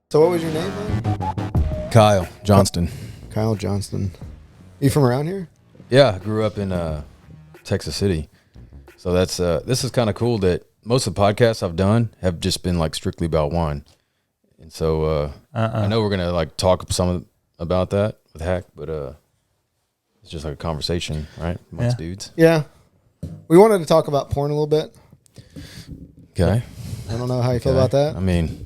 So what was your name, man? Kyle Johnston. Kyle Johnston. You from around here? Yeah, I grew up in Texas City. So that's this is kind of cool that most of the podcasts I've done have just been like strictly about wine. And so I know we're going to like talk about that with Haak, but it's just like a conversation, right? Amongst dudes. Yeah. We wanted to talk about porn a little bit. Okay. I don't know how you feel about that. I mean,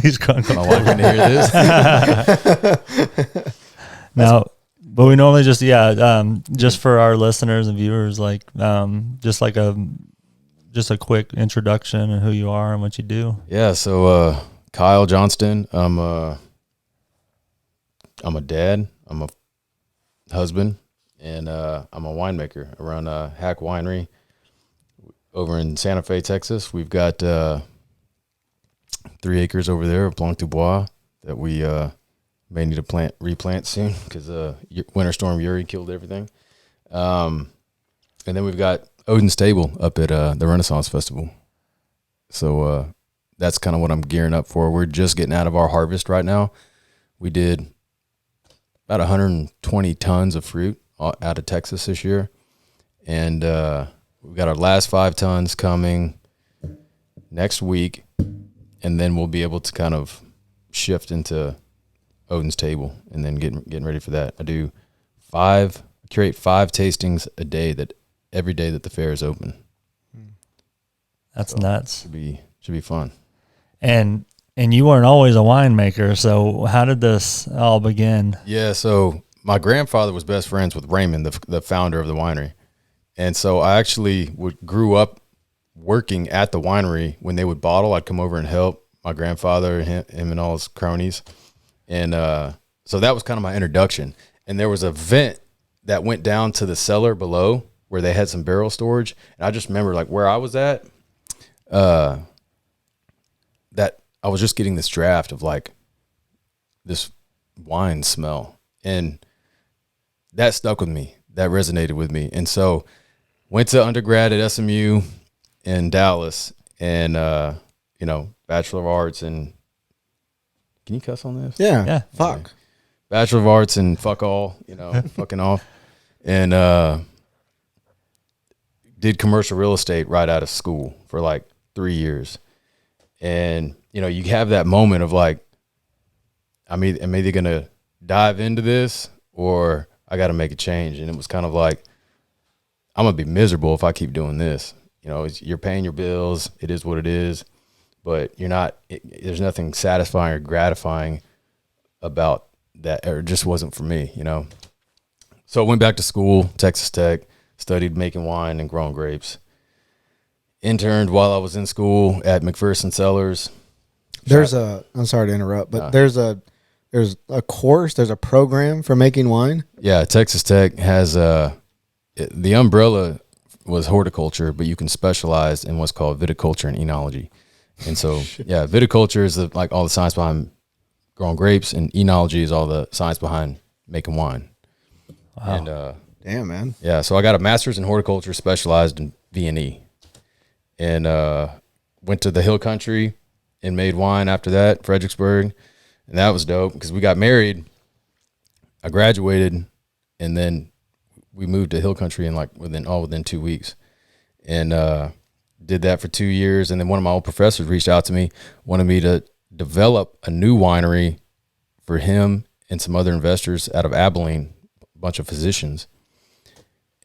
he's going my wife going to hear this. Now, but we normally just just for our listeners and viewers, like just a quick introduction of who you are and what you do. Yeah, so Kyle Johnston, I'm a dad, I'm a husband, and I'm a winemaker around Haak Winery over in Santa Fe, Texas. We've got 3 acres over there of Blanc du Bois that we may need to replant soon because Winter Storm Uri killed everything. And then we've got Odin's Table up at the Renaissance Festival. So that's kind of what I'm gearing up for. We're just getting out of our harvest right now. We did about 120 tons of fruit out of Texas this year. And we've got our last 5 tons coming next week. And then we'll be able to kind of shift into Odin's Table and then getting ready for that. I curate 5 tastings a day every day that the fair is open. That's nuts. Should be fun. And you weren't always a winemaker, so how did this all begin? Yeah, so my grandfather was best friends with Raymond, the founder of the winery. And so I actually grew up working at the winery. When they would bottle, I'd come over and help my grandfather, him and all his cronies. And so that was kind of my introduction. And there was a vent that went down to the cellar below where they had some barrel storage. And I just remember like where I was at, that I was just getting this draft of like this wine smell. And that stuck with me. That resonated with me. And so went to undergrad at SMU in Dallas and, Bachelor of Arts and can you cuss on this? Yeah. Fuck. Okay. Bachelor of Arts and fuck all, fucking off. And did commercial real estate right out of school for like 3 years. And, you have that moment of like, I'm either going to dive into this or I got to make a change. And it was kind of like, I'm going to be miserable if I keep doing this. You're paying your bills. It is what it is. But there's nothing satisfying or gratifying about that, or it just wasn't for me, So I went back to school, Texas Tech, studied making wine and growing grapes. Interned while I was in school at McPherson Cellars. I'm sorry to interrupt, but there's a course, there's a program for making wine. Yeah, Texas Tech has the umbrella was horticulture, but you can specialize in what's called viticulture and enology. And so, yeah, viticulture is like all the science behind growing grapes, and enology is all the science behind making wine. Wow. And damn, man. Yeah, so I got a master's in horticulture, specialized in V&E, and went to the Hill Country and made wine after that, Fredericksburg, and that was dope because we got married. I graduated, and then we moved to Hill Country in like within 2 weeks, and did that for 2 years. And then one of my old professors reached out to me, wanted me to develop a new winery for him and some other investors out of Abilene, a bunch of physicians.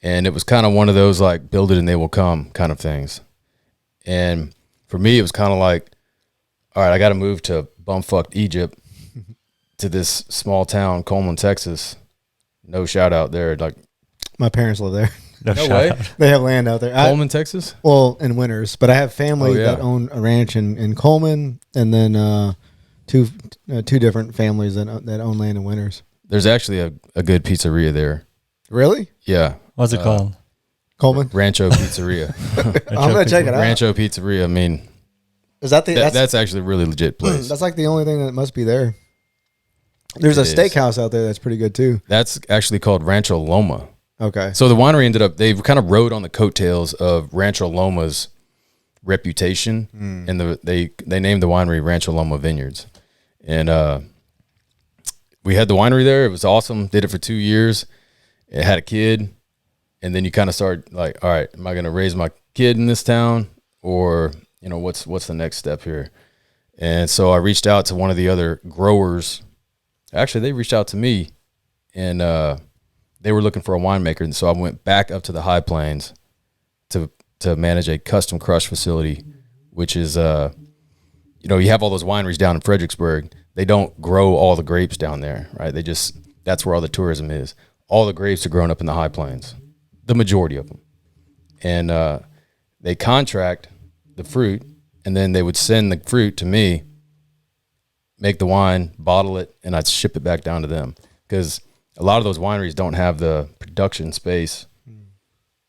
And it was kind of one of those like build it and they will come kind of things. And for me, it was kind of like, all right, I got to move to bumfucked Egypt to this small town, Coleman, Texas. No shout out there. Like my parents live there. No way. They have land out there. Coleman, Texas? Well, in Winters, but I have family that own a ranch in Coleman, and then two different families that own land in Winters. There's actually a good pizzeria there. Really? Yeah. What's it called? Coleman? Rancho Pizzeria. I'm going to check it out. Rancho Pizzeria. I mean, is that that's actually a really legit place. That's like the only thing that must be there. There's a steakhouse out there that's pretty good too. That's actually called Rancho Loma. Okay. So the winery ended up, they kind of rode on the coattails of Rancho Loma's reputation, and they named the winery Rancho Loma Vineyards. And we had the winery there. It was awesome. Did it for 2 years. It had a kid. And then you kind of start like, all right, am I going to raise my kid in this town, or, you know, what's the next step here? And so I reached out to one of the other growers. Actually, they reached out to me, and they were looking for a winemaker. And so I went back up to the High Plains to manage a custom crush facility, which is, you know, you have all those wineries down in Fredericksburg. They don't grow all the grapes down there, right? That's where all the tourism is. All the grapes are grown up in the High Plains, the majority of them. And they contract the fruit, and then they would send the fruit to me, make the wine, bottle it, and I'd ship it back down to them. Because a lot of those wineries don't have the production space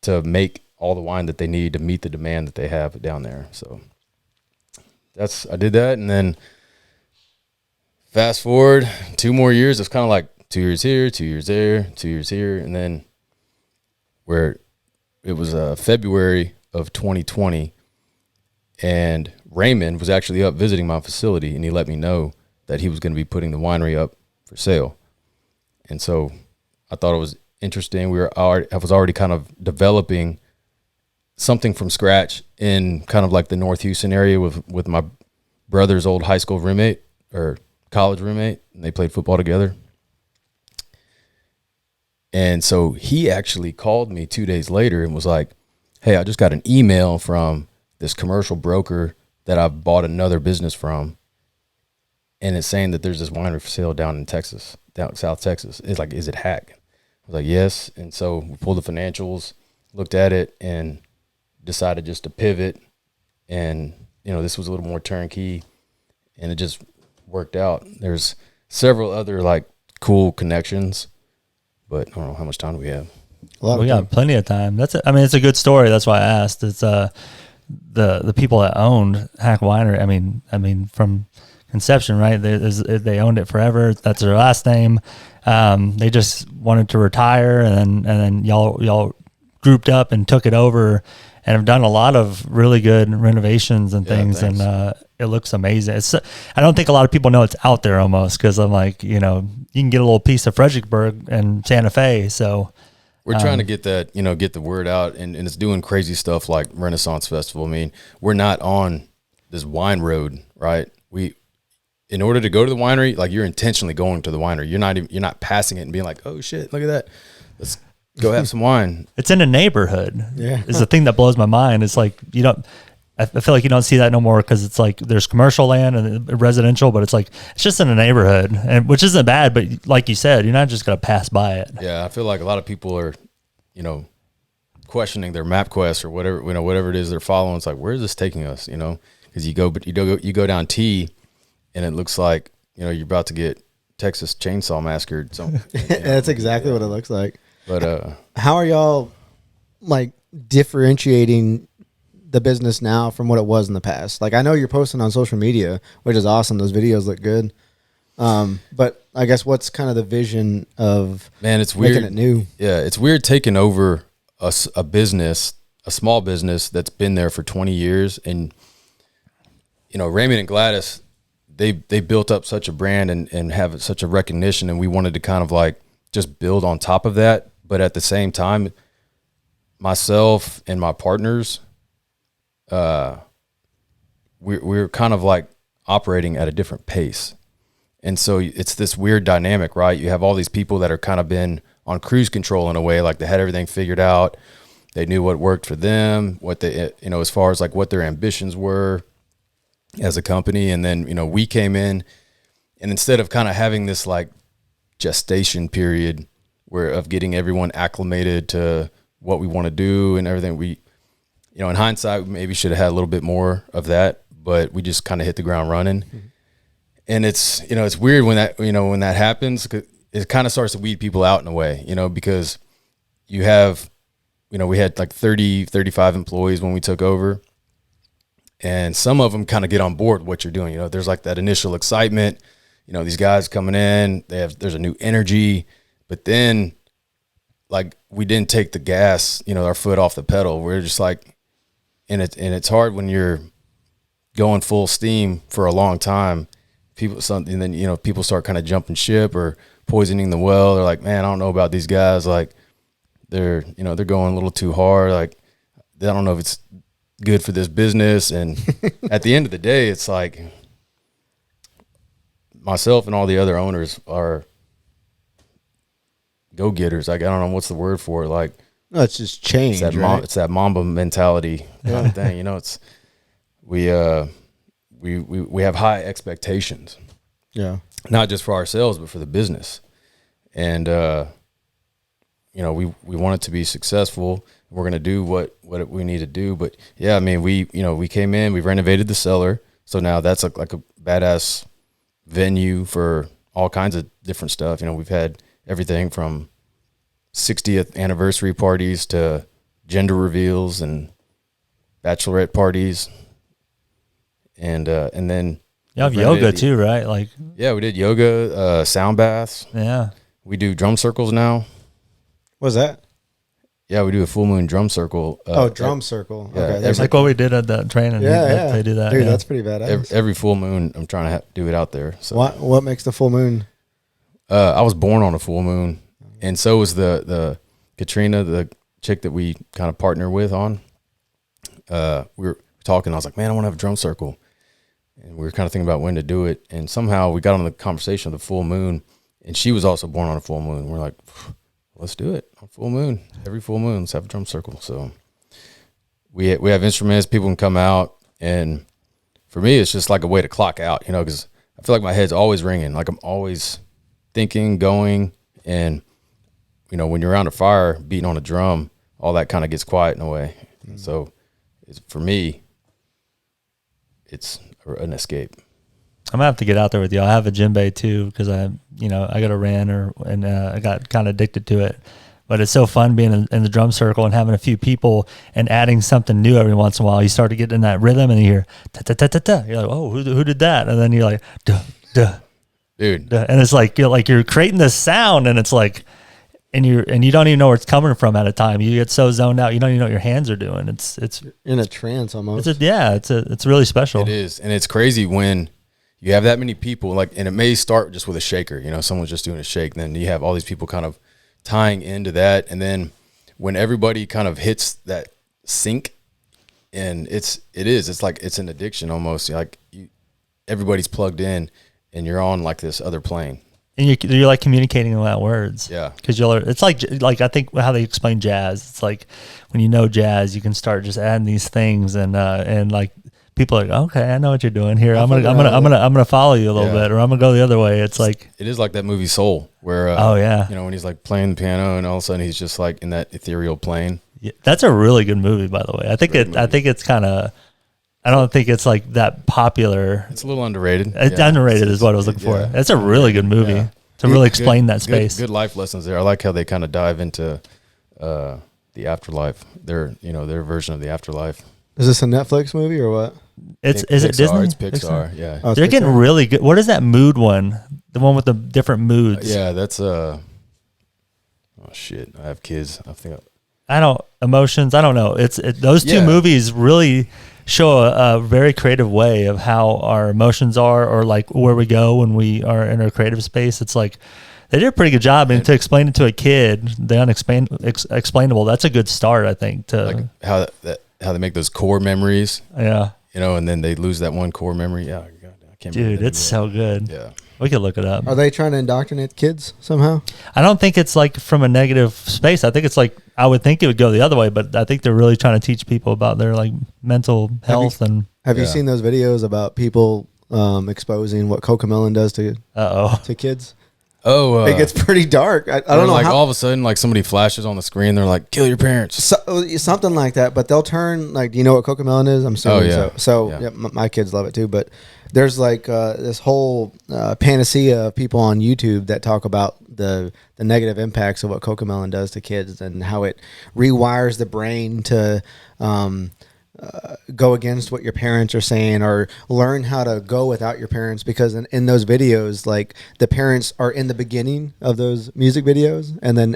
to make all the wine that they need to meet the demand that they have down there. So I did that, and then fast forward 2 more years. It's kind of like 2 years here, 2 years there, 2 years here, and then where it was February of 2020, and Raymond was actually up visiting my facility, and he let me know that he was going to be putting the winery up for sale. And so I thought it was interesting. I was already kind of developing something from scratch in kind of like the North Houston area with my brother's old high school roommate or college roommate, and they played football together. And so he actually called me 2 days later and was like, hey, I just got an email from this commercial broker that I've bought another business from, and it's saying that there's this winery for sale down in Texas, down South Texas. It's like, is it Haak? I was like, yes. And so we pulled the financials, looked at it, and decided just to pivot. And, you know, this was a little more turnkey, and it just worked out. There's several other like cool connections, but I don't know how much time do we have. We got plenty of time. It's a good story. That's why I asked. It's the people that owned Haak Winery. I mean, from conception, right? They owned it forever. That's their last name. They just wanted to retire, and then y'all grouped up and took it over, and have done a lot of really good renovations and things. Thanks. And it looks amazing. I don't think a lot of people know it's out there almost, because I'm like, you know, you can get a little piece of Fredericksburg and Santa Fe. So we're trying to get that, you know, get the word out, and it's doing crazy stuff like Renaissance Festival. I mean, we're not on this wine road, right? In order to go to the winery, like, you're intentionally going to the winery. You're not passing it and being like, oh shit, look at that, let's go have some wine. It's in a neighborhood. Yeah, is the thing that blows my mind. It's like, I feel like you don't see that no more, because it's like there's commercial land and residential, but it's like it's just in a neighborhood, and which isn't bad. But like you said, you're not just gonna pass by it. Yeah, I feel like a lot of people are, you know, questioning their MapQuest or whatever, you know, whatever it is they're following. It's like, where is this taking us? You know, because you go down T, and it looks like, you know, you're about to get Texas Chainsaw massacred. So that's exactly what it looks like. But how are y'all like differentiating the business now from what it was in the past? Like, I know you're posting on social media, which is awesome. Those videos look good. But I guess what's kind of the vision of, man, it's weird, making it new? Yeah, it's weird taking over a business, a small business that's been there for 20 years. And, you know, Raymond and Gladys, they built up such a brand and have such a recognition, and we wanted to kind of like just build on top of that. But at the same time, myself and my partners, we're kind of like operating at a different pace. And so it's this weird dynamic, right? You have all these people that are kind of been on cruise control in a way, like they had everything figured out. They knew what worked for them, what they, you know, as far as like what their ambitions were as a company. And then, you know, we came in, and instead of kind of having this like gestation period of getting everyone acclimated to what we want to do and everything, we, you know, in hindsight, we maybe should have had a little bit more of that, but we just kind of hit the ground running. Mm-hmm. And it's, you know, it's weird when that happens, 'cause it kind of starts to weed people out in a way, you know, because you have, you know, we had like 35 employees when we took over, and some of them kind of get on board what you're doing. You know, there's like that initial excitement, you know, these guys coming in, there's a new energy, but then like we didn't take the gas, our foot off the pedal. We're just like, and it's hard when you're going full steam for a long time. People start kind of jumping ship or poisoning the well. They're like, man, I don't know about these guys. Like they're going a little too hard. Like I don't know if it's good for this business. And at the end of the day, it's like myself and all the other owners are go-getters. Like I don't know what's the word for it. Like no, it's just change. It's that Mamba mentality kind of thing. It's we have high expectations. Yeah. Not just for ourselves, but for the business. And we want it to be successful. We're going to do what we need to do. But yeah, I mean, we came in, we renovated the cellar. So now that's like a badass venue for all kinds of different stuff. We've had everything from 60th anniversary parties to gender reveals and bachelorette parties. And then you have yoga too, right? Like yeah, we did yoga, sound baths. Yeah. We do drum circles now. What's that? Yeah, we do a full moon drum circle. Drum circle. Yeah, Okay, it's like what we did at that training. Yeah, They do that. Dude, yeah. that's pretty badass. Every full moon, I'm trying to do it out there. So what makes the full moon? I was born on a full moon, and so was the Katrina, the chick that we kind of partner with on. We were talking. I was like, man, I want to have a drum circle, and we were kind of thinking about when to do it. And somehow we got on the conversation of the full moon, and she was also born on a full moon. We're like, let's do it on full moon. Every full moon, let's have a drum circle. So we have instruments. People can come out, and for me, it's just like a way to clock out, because I feel like my head's always ringing. Like I'm always thinking, going, and when you're around a fire, beating on a drum, all that kind of gets quiet in a way. Mm-hmm. So for me, it's an escape. I'm gonna have to get out there with you. I have a djembe too because I got a ran and I got kind of addicted to it. But it's so fun being in the drum circle and having a few people and adding something new every once in a while. You start to get in that rhythm and you hear ta ta ta ta ta. You're like, oh, who did that? And then you're like, duh, duh, dude. Duh. And it's like you're creating this sound, and it's like, and you don't even know where it's coming from at a time. You get so zoned out, you don't even know what your hands are doing. It's you're in a trance almost. It's really special. It is, and it's crazy when you have that many people, and it may start just with a shaker, someone's just doing a shake. Then you have all these people kind of tying into that. And then when everybody kind of hits that sync, and it's like, it's an addiction almost. Like everybody's plugged in and you're on like this other plane. And you're like communicating without words. Yeah. Cause it's like, I think how they explain jazz. It's like when you know jazz, you can start just adding these things and like, people are like, okay, I know what you're doing here. I'm gonna follow you a little bit, or I'm gonna go the other way. It's like it is like that movie Soul, where when he's like playing the piano and all of a sudden he's just like in that ethereal plane. Yeah, that's a really good movie, by the way. I think it's kind of. I don't think it's like that popular. It's a little underrated. It's underrated is what I was looking for. It's a really good movie to really explain that space. Good life lessons there. I like how they kind of dive into the afterlife. Their version of the afterlife. Is this a Netflix movie or what? Is Pixar, it Disney? It's Pixar. Yeah. Oh, They're getting really good. What is that mood one? The one with the different moods. Yeah, that's oh shit. I have kids. Emotions. I don't know. Those two movies really show a very creative way of how our emotions are, or like where we go when we are in our creative space. It's like they did a pretty good job, and to explain it to a kid, the unexplainable. That's a good start, I think. To like how they make those core memories. Yeah. And then they lose that one core memory. Yeah, God, I can't. Dude, it's so good. Yeah, we could look it up. Are they trying to indoctrinate kids somehow? I don't think it's like from a negative space. I think it's like, I would think it would go the other way, but I think they're really trying to teach people about their like mental health. Have you seen those videos about people exposing what Cocomelon does to kids? Oh, it gets pretty dark. I don't know. Like all of a sudden, like somebody flashes on the screen. They're like, "Kill your parents." Something like that. But they'll turn like, do you know what Cocomelon is? I'm assuming so. Yeah, my kids love it too. But there's like this whole panacea of people on YouTube that talk about the negative impacts of what Cocomelon does to kids and how it rewires the brain to go against what your parents are saying, or learn how to go without your parents, because in those videos, like the parents are in the beginning of those music videos, and then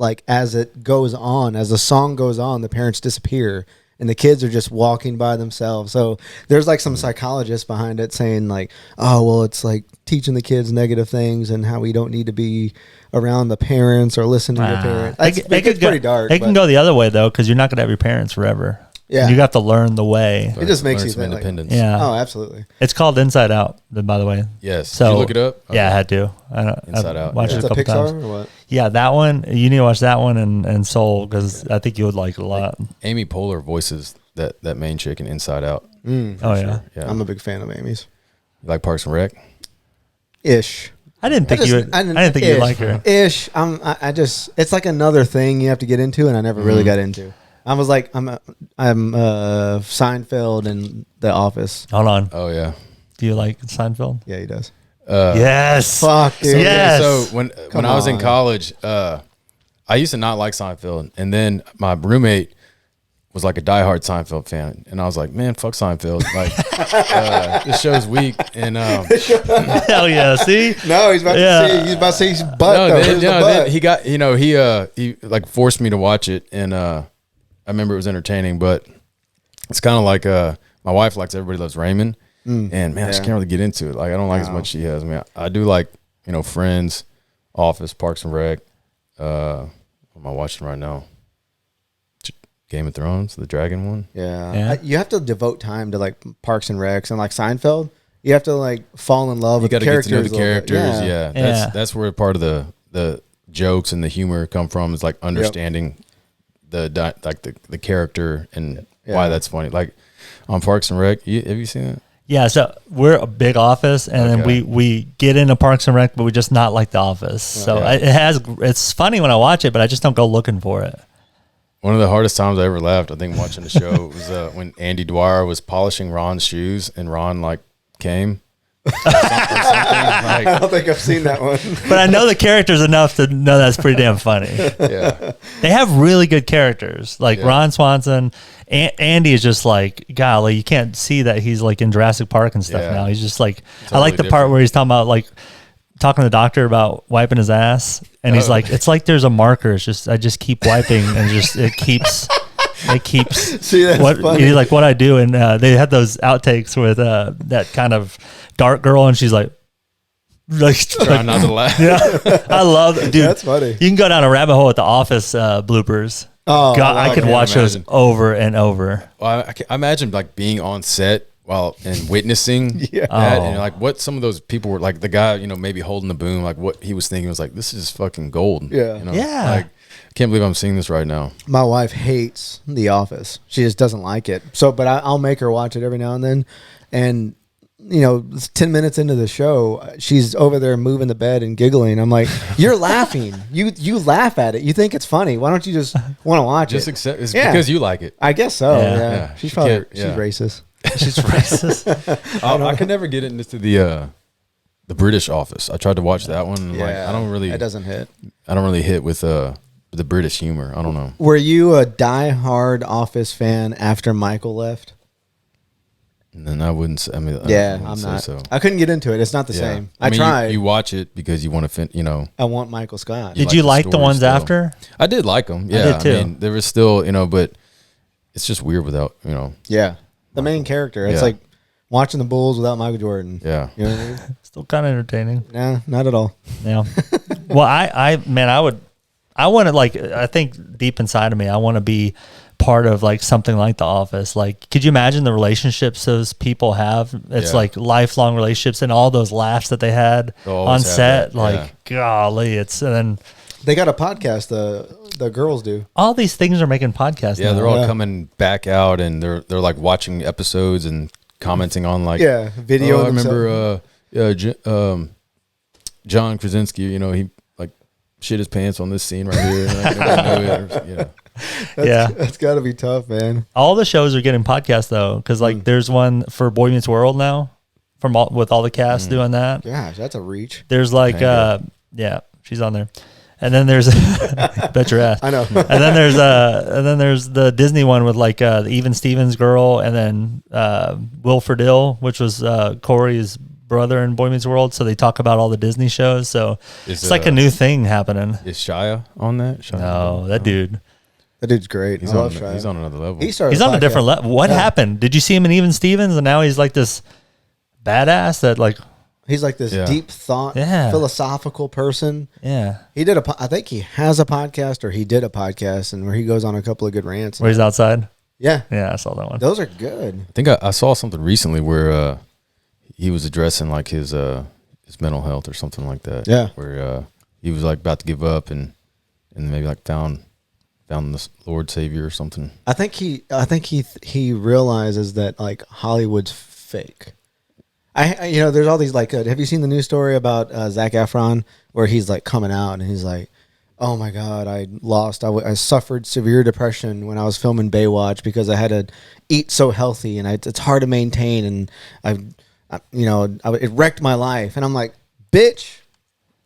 like as it goes on, as the song goes on, the parents disappear and the kids are just walking by themselves. So there's like some psychologists behind it saying like, oh, well, it's like teaching the kids negative things and how we don't need to be around the parents or listen to the parents. It gets pretty dark. It can go the other way though, because you're not going to have your parents forever. Yeah. You have to learn the way. It just makes you some think, independence. Like, Yeah. oh, absolutely. It's called Inside Out, by the way. Yes. So, Did you look it up? Yeah, I had to. Inside Out. Watched It's it a a couple Pixar times. or what? Yeah, that one. You need to watch that one and Soul, because I think you would like it a lot. Amy Poehler voices that main chick in Inside Out. Oh, yeah. Yeah. I'm a big fan of Amy's. You like Parks and Rec? Ish. I didn't think you would. I didn't think you'd like her. Ish. I just, it's like another thing you have to get into, and I never really got into. I was like, I'm Seinfeld and The Office. Hold on. Oh yeah. Do you like Seinfeld? Yeah, he does. Yes. Fuck, dude. Yes. So when I was in college, I used to not like Seinfeld, and then my roommate was like a diehard Seinfeld fan, and I was like, man, fuck Seinfeld. Like, this show's weak, and Hell yeah. See? No, he's about to see. He's about to see his butt. no, though. then, Here's the no, butt. then he got, he like forced me to watch it, and I remember it was entertaining, but it's kind of like my wife likes Everybody Loves Raymond, and man, I just can't really get into it. Like, I don't like as much as she has. I mean, I do like, Friends, Office, Parks and Rec. What am I watching right now? Game of Thrones, the dragon one. Yeah. You have to devote time to like Parks and Recs and like Seinfeld. You have to like fall in love with the characters. You got to get to know the a little bit. characters. Yeah. That's where part of the jokes and the humor come from, is like understanding the character and why that's funny. Like on Parks and Rec, have you seen that? Yeah, so we're a big Office, and then we get into Parks and Rec, but we just not like the Office. So it's funny when I watch it, but I just don't go looking for it. One of the hardest times I ever laughed, I think, watching the show was when Andy Dwyer was polishing Ron's shoes, and Ron like came. I don't think I've seen that one. But I know the characters enough to know that's pretty damn funny. Yeah, They have really good characters. Like Ron Swanson, Andy is just like, golly, you can't see that he's like in Jurassic Park and stuff now. He's just like, I like the part where he's talking about like talking to the doctor about wiping his ass, and he's like, it's like there's a marker. It's just I just keep wiping, and just it keeps. See, that's funny. Like what I do, and they had those outtakes with that kind of dark girl, and she's like trying not to laugh. Yeah, I love, dude. That's funny. You can go down a rabbit hole with the Office bloopers. Oh, God, I could watch those over and over. Well, I imagine like being on set and witnessing that, and like what some of those people were like. The guy, maybe holding the boom, like what he was thinking was like, this is fucking gold. Yeah. Yeah. Like, I can't believe I'm seeing this right now. My wife hates The Office. She just doesn't like it. So, but I'll make her watch it every now and then. And 10 minutes into the show, she's over there moving the bed and giggling. I'm like, you're laughing. You laugh at it. You think it's funny. Why don't you just want to watch Just it? accept it's because you like it. I guess so. Yeah. Yeah. She She's probably can't- she's yeah. racist. She's racist. I could never get into the British Office. I tried to watch that one, and like I don't really. It doesn't hit. I don't really hit with the British humor. I don't know. Were you a diehard Office fan after Michael left? And then I wouldn't. Say, I mean, Yeah, I I'm wouldn't say not. So. I couldn't get into it. It's not the same. I mean, tried. You watch it because you want to, I want Michael Scott. Did like you the like the story ones still. after? I did like them. Yeah, did too. I mean, there was still, but it's just weird without, Yeah, the main character. It's Yeah. like watching the Bulls without Michael Jordan. Yeah. You know what I mean? Still kind of entertaining. Nah, not at all. Yeah. Well, I want to, like, I think deep inside of me, I want to be part of like something like The Office. Like, could you imagine the relationships those people have? It's Yeah. like lifelong relationships, and all those laughs that they had They'll on always have set. that, Like, golly, and then They got a podcast. The girls do. all these things are making podcasts. Yeah, now. they're all Yeah. coming back out, and they're like watching episodes and commenting on like video. I remember John Krasinski. He like shit his pants on this scene right here. And nobody knew it, That's got to be tough, man. All the shows are getting podcasts though, because like there's one for Boy Meets World now, with all the cast doing that. Gosh, that's a reach. There's like yeah, she's on there, and then there's bet your ass. I know. And then there's the Disney one with like the Even Stevens girl, and then Will Friedle, which was Corey's brother in Boy Meets World, so they talk about all the Disney shows. So Is, it's like a new thing happening. Is Shia on that? Shia? No, that dude. That dude's great. He's I on. love Shia. He's on another level. He's on a different level. What happened? Did you see him in Even Stevens? And now he's like this badass that like. He's like this deep thought, philosophical person. Yeah. He did I think he has a podcast, or he did a podcast, and where he goes on a couple of good rants. Where he's outside? Yeah. Yeah, I saw that one. Those are good. I think I saw something recently where he was addressing like his mental health or something like that. Yeah. Where he was like about to give up and maybe like found the Lord Savior or something. I think he realizes that like Hollywood's fake. There's all these like, have you seen the news story about Zac Efron where he's like coming out and he's like, oh my God, I suffered severe depression when I was filming Baywatch because I had to eat so healthy and it's hard to maintain, and it wrecked my life. And I'm like, bitch,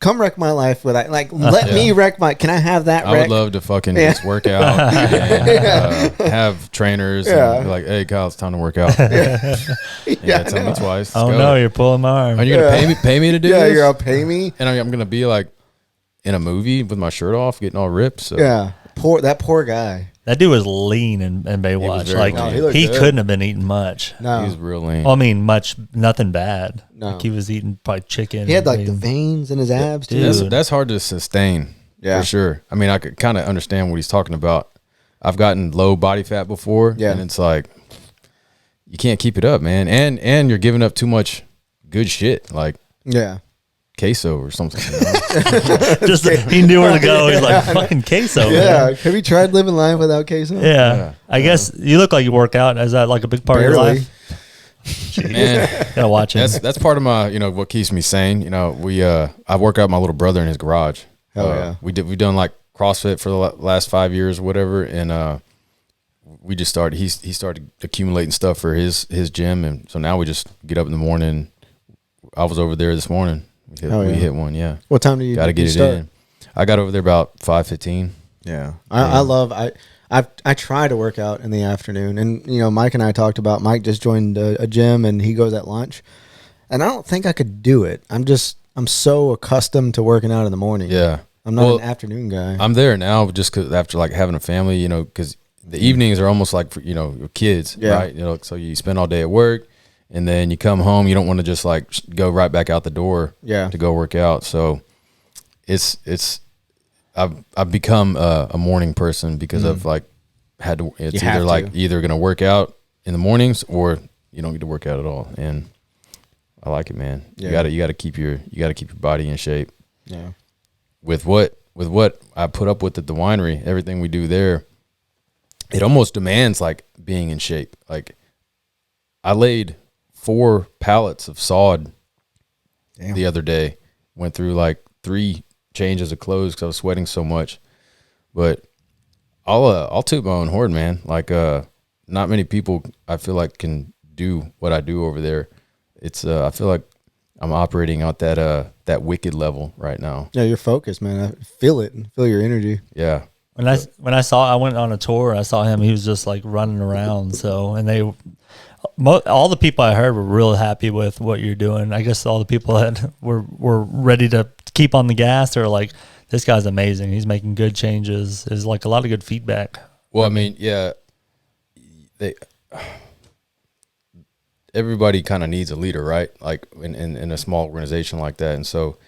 come wreck my life with that. Like, let me wreck can I have that I would love to fucking just work out and have trainers and be like, hey, Kyle, it's time to work out. Tell me twice. Oh, no, you're pulling my arm. Are you going to pay me to do this? Yeah, you're going to pay me? And I'm going to be like in a movie with my shirt off, getting all ripped. So. Yeah, that poor guy. That dude was lean in Baywatch. Like he couldn't have been eating much. No, he was real lean. Well, I mean, nothing bad. No, like he was eating probably chicken. He had like the veins in his abs too. That's hard to sustain. Yeah, for sure. I mean, I could kind of understand what he's talking about. I've gotten low body fat before, and it's like you can't keep it up, man. And you're giving up too much good shit, like queso or something. Just he knew where to go. He's like fucking queso. Yeah, man. Have you tried living life without queso? Yeah. I guess you look like you work out. Is that like a big part of your life? Man, gotta watch it. That's part of my what keeps me sane. I work out with my little brother in his garage. Hell yeah. We've done like CrossFit for the last 5 years or whatever, and we just started. He started accumulating stuff for his gym, and so now we just get up in the morning. I was over there this morning. We hit one. Yeah. What time do you gotta get it in? I got over there about 5:15. Yeah. I try to work out in the afternoon, and Mike and I talked about. Mike just joined a gym, and he goes at lunch, and I don't think I could do it. I'm so accustomed to working out in the morning. Yeah. I'm not an afternoon guy. I'm there now just because after like having a family, because the evenings are almost like for, your kids, right? So you spend all day at work, and then you come home. You don't want to just like go right back out the door to go work out. So I've become a morning person because I've like had to. It's either going to work out in the mornings or you don't get to work out at all. And I like it, man. Yeah. You got to keep your body in shape. Yeah. With what I put up with at the winery, everything we do there, it almost demands like being in shape. Like I laid 4 pallets of sod the other day. Went through like 3 changes of clothes because I was sweating so much. But I'll toot my own horn, man. Like not many people I feel like can do what I do over there. It's I feel like I'm operating out that wicked level right now. Yeah, you're focused, man. I feel it. Feel your energy. Yeah. When I went on a tour, I saw him. He was just like running around. So, and all the people I heard were real happy with what you're doing. I guess all the people that were ready to keep on the gas are like, this guy's amazing. He's making good changes. There's like a lot of good feedback. Well, I mean, yeah, everybody kind of needs a leader, right? Like in a small organization like that. And so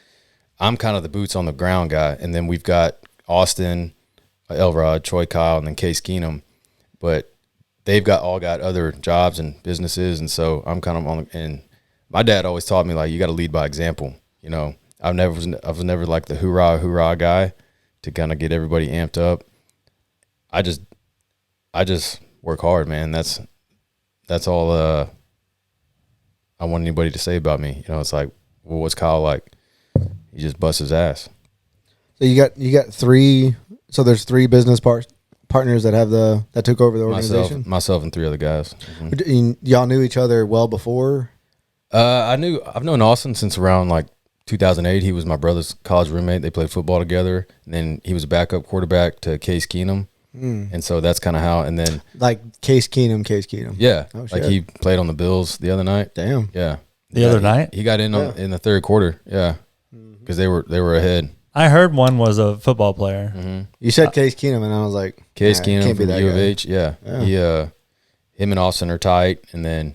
I'm kind of the boots on the ground guy. And then we've got Austin, Elrod, Troy Kyle, and then Case Keenum. But they've all got other jobs and businesses. And so I'm kind of and my dad always taught me, like, you got to lead by example. I was never like the hoorah guy to kind of get everybody amped up. I just work hard, man. That's all I want anybody to say about me. It's like, well, what's Kyle like? He just busts his ass. So you got 3. So there's 3 business partners that took over the organization. Myself and 3 other guys. Mm-hmm. Y'all knew each other well before. I've known Austin since around like 2008. He was my brother's college roommate. They played football together, and then he was a backup quarterback to Case Keenum. And so that's kind of how. And then like Case Keenum. Yeah, oh, like he played on the Bills the other night. Damn. Yeah, the other night. He got in in the third quarter. Yeah, because they were ahead. I heard one was a football player. Mm-hmm. You said Case Keenum, and I was like, Case Keenum can't be from that U of guy. H. Yeah. Him and Austin are tight, and then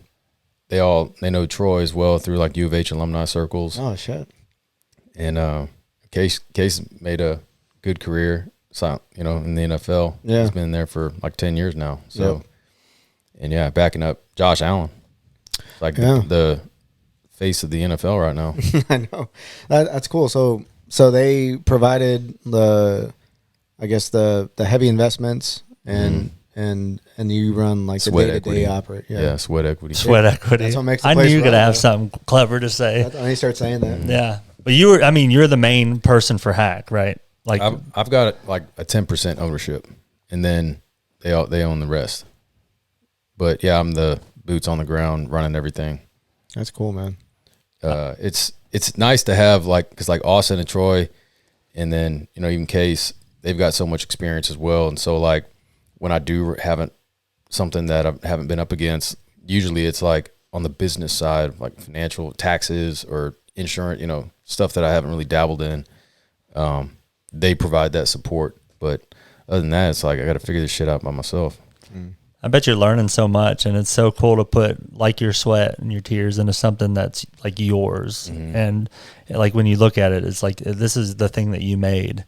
they know Troy as well through like U of H alumni circles. Oh shit! And Case made a good career, in the NFL. Yeah, he's been there for like 10 years now. So, and backing up Josh Allen, like the face of the NFL right now. I know that's cool. So they provided the heavy investments and you run like Sweat the day-to-day equity. operate. Yeah, sweat equity. Sweat equity. That's what makes the I knew place you were gonna run, have though. something clever to say. When he started saying that, Yeah, but you're the main person for Haak, right? Like I've got like a 10% ownership, and then they own the rest. But yeah, I'm the boots on the ground running everything. that's cool, man. It's nice to have because Austin and Troy, and then even Case, they've got so much experience as well. And so like when I do haven't something that I haven't been up against, usually it's like on the business side, like financial, taxes, or insurance, stuff that I haven't really dabbled in. They provide that support, but other than that, it's like I got to figure this shit out by myself. I bet you're learning so much, and it's so cool to put like your sweat and your tears into something that's like yours. Mm-hmm. And like when you look at it, it's like this is the thing that you made.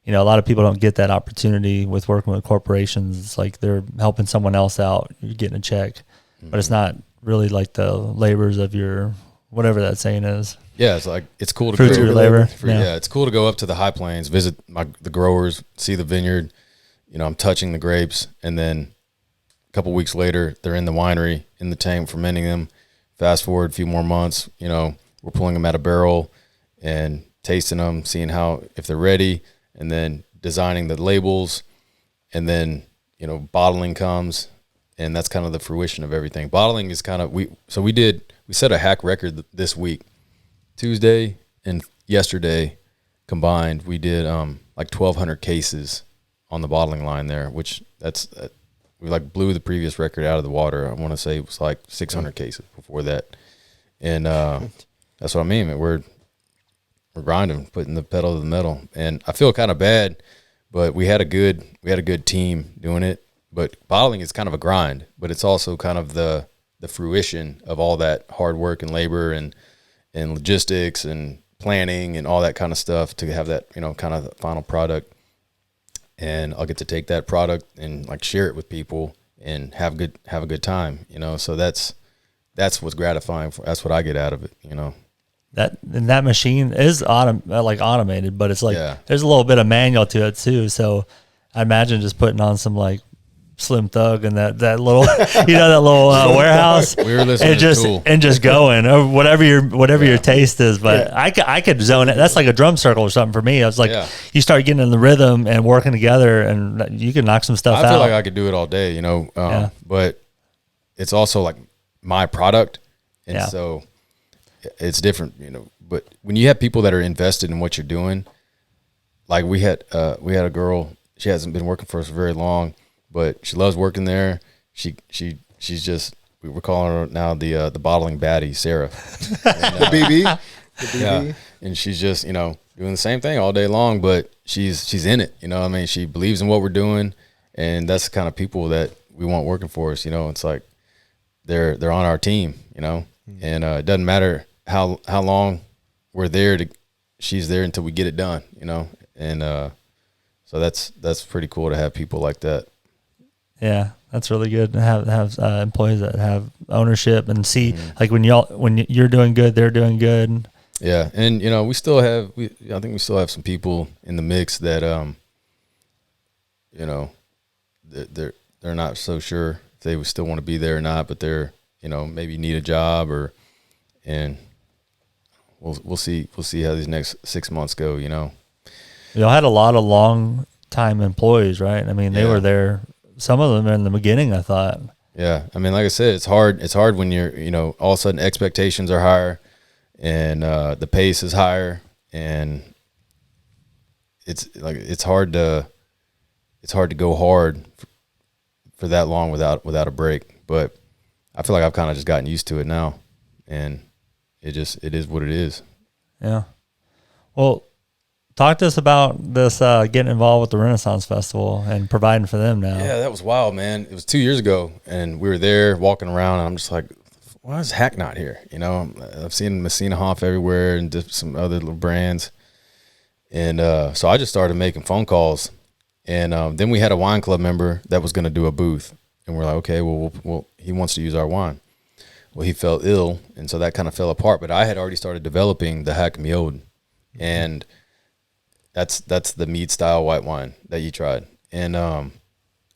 A lot of people don't get that opportunity with working with corporations. It's like they're helping someone else out. You're getting a check, but it's not really like the labors of your whatever that saying is. Yeah, it's like it's cool to Fruits of your labor. Yeah, it's cool to go up to the high plains, visit the growers, see the vineyard. I'm touching the grapes, and then a couple weeks later, they're in the winery in the tank fermenting them. Fast forward a few more months, we're pulling them out of barrel and tasting them, seeing if they're ready, and then designing the labels, and then bottling comes, and that's kind of the fruition of everything. Bottling is kind of we set a Haak record this week. Tuesday and yesterday combined, we did like 1,200 cases on the bottling line there, which we like blew the previous record out of the water. I want to say it was like 600 cases before that, and that's what I mean. We're grinding, putting the pedal to the metal, and I feel kind of bad, but we had a good team doing it. But bottling is kind of a grind, but it's also kind of the fruition of all that hard work and labor and logistics and planning and all that kind of stuff to have that, kind of the final product. And I'll get to take that product and like share it with people and have a good time, So that's what's gratifying. That's what I get out of it, That machine is automated, but it's like there's a little bit of manual to it too. So I imagine just putting on some like Slim Thug and that little that little warehouse. We were listening to Tool. And just going or whatever your taste is. But I could zone it. That's like a drum circle or something for me. I was like, you start getting in the rhythm and working together, and you can knock some stuff out. I feel like I could do it all day, but it's also like my product, and so it's different, But when you have people that are invested in what you're doing, like we had a girl. She hasn't been working for us very long, but she loves working there. She's just, we're calling her now the bottling baddie, Sarah. And, the BB. Yeah, and she's just doing the same thing all day long, but she's in it. She believes in what we're doing, and that's the kind of people that we want working for us. It's like they're on our team. And it doesn't matter how long we're there. She's there until we get it done. And so that's pretty cool to have people like that. Yeah, that's really good to have employees that have ownership and see like when you're doing good, they're doing good. Yeah, and we still have I think we still have some people in the mix that they're not so sure if they would still want to be there or not, but they're maybe need a job and we'll see how these next 6 months go. Y'all had a lot of long time employees, right? I mean, they were there. Some of them in the beginning, I thought. Yeah, I mean, like I said, it's hard. It's hard when you're, all of a sudden expectations are higher, and the pace is higher, and it's hard to go hard for that long without a break. But I feel like I've kind of just gotten used to it now, and it is what it is. Yeah. Well, talk to us about this getting involved with the Renaissance Festival and providing for them now. Yeah, that was wild, man. It was 2 years ago, and we were there walking around, and I'm just like, why is Haak not here? You know, I've seen Messina Hoff everywhere and just some other little brands. And so I just started making phone calls. And then we had a wine club member that was going to do a booth. And we're like, okay, well, he wants to use our wine. Well, he fell ill, and so that kind of fell apart. But I had already started developing the Haak Miod. And that's the mead style white wine that you tried. And I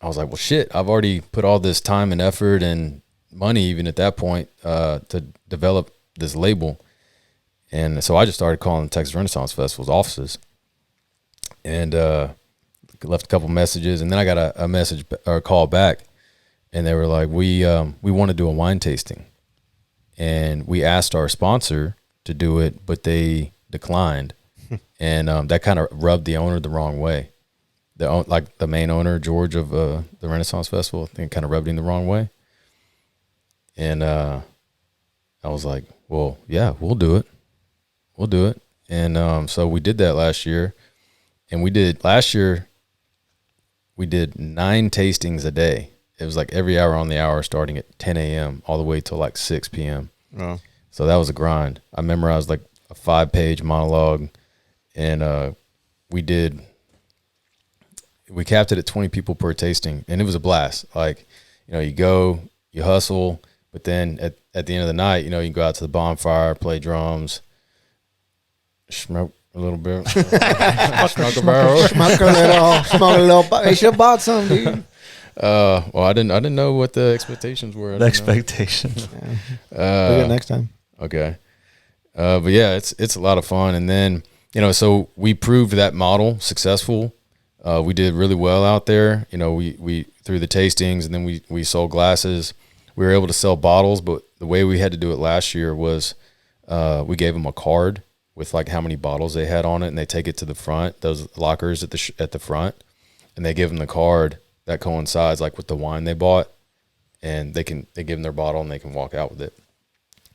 was like, well, shit, I've already put all this time and effort and money even at that point to develop this label. And so I just started calling Texas Renaissance Festival's offices and left a couple messages. And then I got a message or a call back, and they were like, we want to do a wine tasting. And we asked our sponsor to do it, but they declined. And that kind of rubbed the owner the wrong way. Like the main owner, George of the Renaissance Festival, I think kind of rubbed him the wrong way. And I was like, well, yeah, we'll do it. We'll do it. And so we did that last year. And last year, we did 9 tastings a day. It was like every hour on the hour, starting at 10 a.m. all the way till like 6 p.m. Oh. So that was a grind. I memorized like a 5-page monologue. And we capped it at 20 people per tasting. And it was a blast. Like, you know, you go, you hustle. But then at the end of the night, you know, you can go out to the bonfire, play drums, smoke a little bit. Smoke a barrel. Smoke a little. They should have bought some, dude. Well, I didn't know what the expectations were. The expectations. We'll get it next time. Okay. But yeah, it's a lot of fun. And then, you know, so we proved that model successful. We did really well out there. You know, we through the tastings, and then we sold glasses. We were able to sell bottles, but the way we had to do it last year was we gave them a card with like how many bottles they had on it, and they take it to the front, those lockers at the front, and they give them the card that coincides like with the wine they bought, and they give them their bottle and they can walk out with it.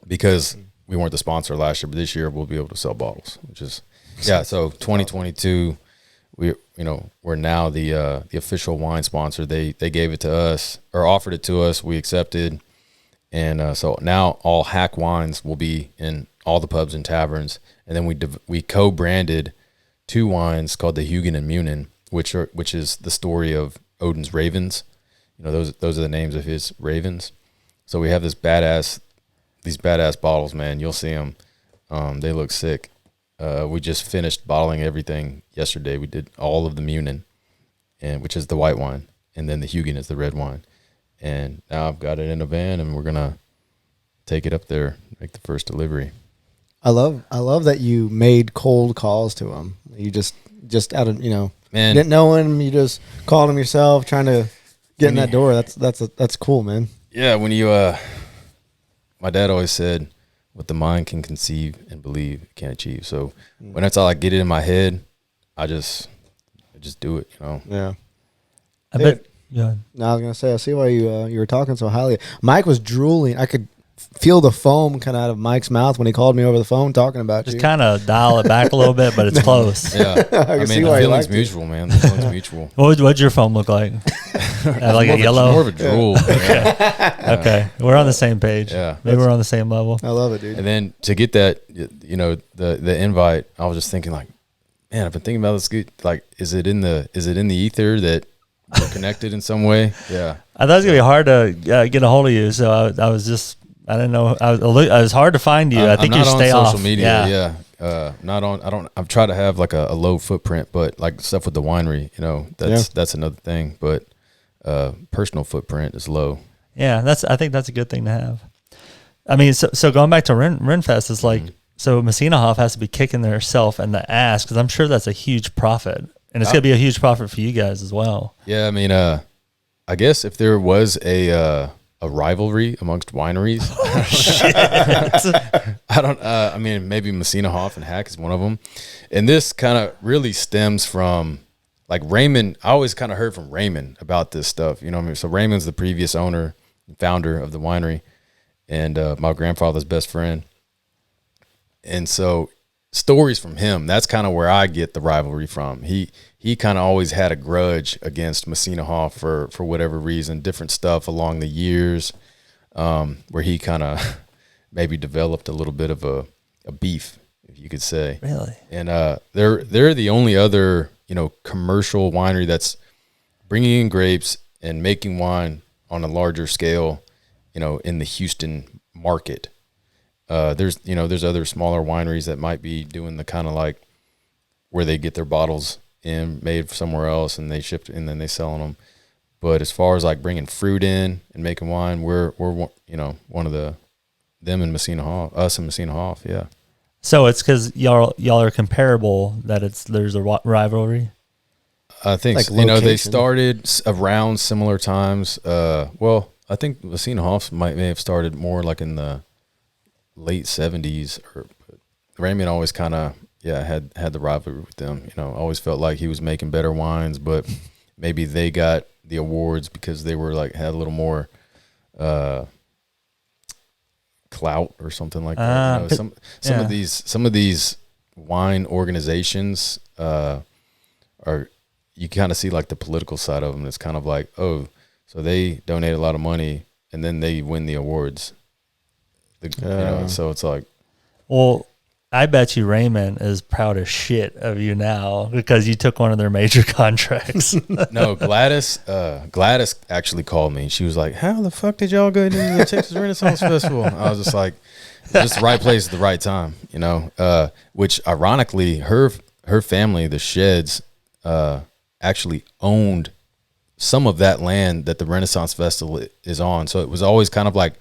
Because we weren't the sponsor last year, but this year we'll be able to sell bottles, which is yeah. So 2022, we're now the official wine sponsor. They gave it to us or offered it to us. We accepted, and so now all Haak wines will be in all the pubs and taverns. And then we co-branded 2 wines called the Hugin and Munin, which is the story of Odin's ravens. You know, those are the names of his ravens. So we have these badass bottles, man. You'll see them. They look sick. We just finished bottling everything yesterday. We did all of the Munin, which is the white wine, and then the Hugin is the red wine. And now I've got it in a van, and we're gonna take it up there, make the first delivery. I love that you made cold calls to him. You just out of, man, didn't know him. You just called him yourself, trying to get in that door. That's cool, man. Yeah, when you my dad always said, what the mind can conceive and believe it can't achieve. So when that's all I get it in my head, I just do it, Yeah. I bet. Yeah. No, I was gonna say, I see why you were talking so highly. Mike was drooling. I could feel the foam kind of out of Mike's mouth when he called me over the phone talking about Just you. kind of dial it back a little bit, but it's close. Yeah. I mean, see the why he feeling's liked it. mutual, man. The feeling's mutual. What'd your foam look like? Like a yellow? More of a drool. Yeah. Okay. We're on the same page. Yeah. Maybe we're on the same level. I love it, dude. And then to get that, the invite, I was just thinking like, man, I've been thinking about this. Like, is it in the ether that we're connected in some way? Yeah. I thought it was gonna be hard to get a hold of you, so I was just, I didn't know. I was hard to find you. I think I'm you not stay on off social media. Yeah. Not on. I've tried to have like a low footprint, but like stuff with the winery, that's another thing. But personal footprint is low. Yeah, I think that's a good thing to have. I mean, so going back to Renfest, it's like, so Messina Hoff has to be kicking theirself in the ass, because I'm sure that's a huge profit, and it's gonna be a huge profit for you guys as well. Yeah, I mean, I guess if there was a rivalry amongst wineries, I mean, maybe Messina Hoff and Haak is one of them, and this kind of really stems from like Raymond. I always kind of heard from Raymond about this stuff, what I mean? So Raymond's the previous owner and founder of the winery, and my grandfather's best friend. And so stories from him, that's kind of where I get the rivalry from. He kind of always had a grudge against Messina Hoff for whatever reason, different stuff along the years, where he kind of maybe developed a little bit of a beef, if you could say. Really? And they're the only other, commercial winery that's bringing in grapes and making wine on a larger scale, in the Houston market. There's other smaller wineries that might be doing the kind of like where they get their bottles in made somewhere else and they ship and then they selling them. But as far as like bringing fruit in and making wine, we're one of them and Messina Hoff, us and Messina Hoff, yeah. So it's because y'all are comparable that there's a rivalry. I think Like they started around similar times. Well, I think Messina Hoff may have started more like in the late 70s. Raymond always kind of had the rivalry with them. Always felt like he was making better wines, but maybe they got the awards because they were like had a little more clout or something like that. Some of these wine organizations are, you kind of see like the political side of them. It's kind of like, oh, so they donate a lot of money and then they win the awards. So it's like, well, I bet you Raymond is proud as shit of you now because you took one of their major contracts. No, Gladys actually called me. She was like, how the fuck did y'all go to the Texas Renaissance Festival? I was just like, just the right place at the right time, which ironically her family, the Sheds, actually owned some of that land that the Renaissance Festival is on. So it was always kind of like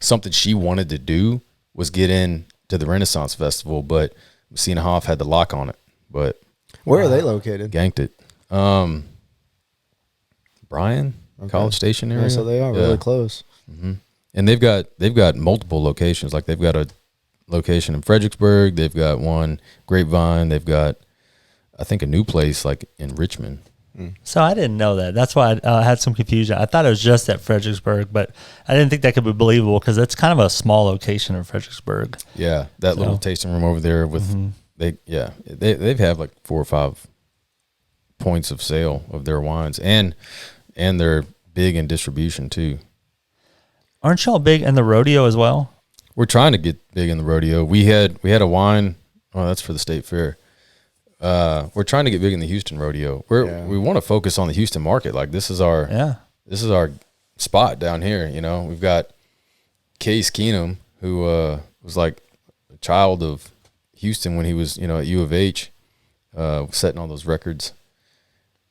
something she wanted to do was get in to the Renaissance Festival, but Messina Hoff had the lock on it. But where are they located? Ganked it. Bryan, Okay. College Station area. Yeah, so they are really close. Mm-hmm. And they've got multiple locations. Like they've got a location in Fredericksburg. They've got one Grapevine. They've got, I think, a new place like in Richmond. So I didn't know that. That's why I had some confusion. I thought it was just at Fredericksburg, but I didn't think that could be believable because it's kind of a small location in Fredericksburg. Yeah, that little tasting room over there with they've had like 4 or 5 points of sale of their wines, and they're big in distribution too. Aren't y'all big in the rodeo as well? We're trying to get big in the rodeo. We had a wine. Oh, that's for the state fair. We're trying to get big in the Houston rodeo. We want to focus on the Houston market. Like this is our spot down here. We've got Case Keenum, who was like a child of Houston when he was at U of H, setting all those records.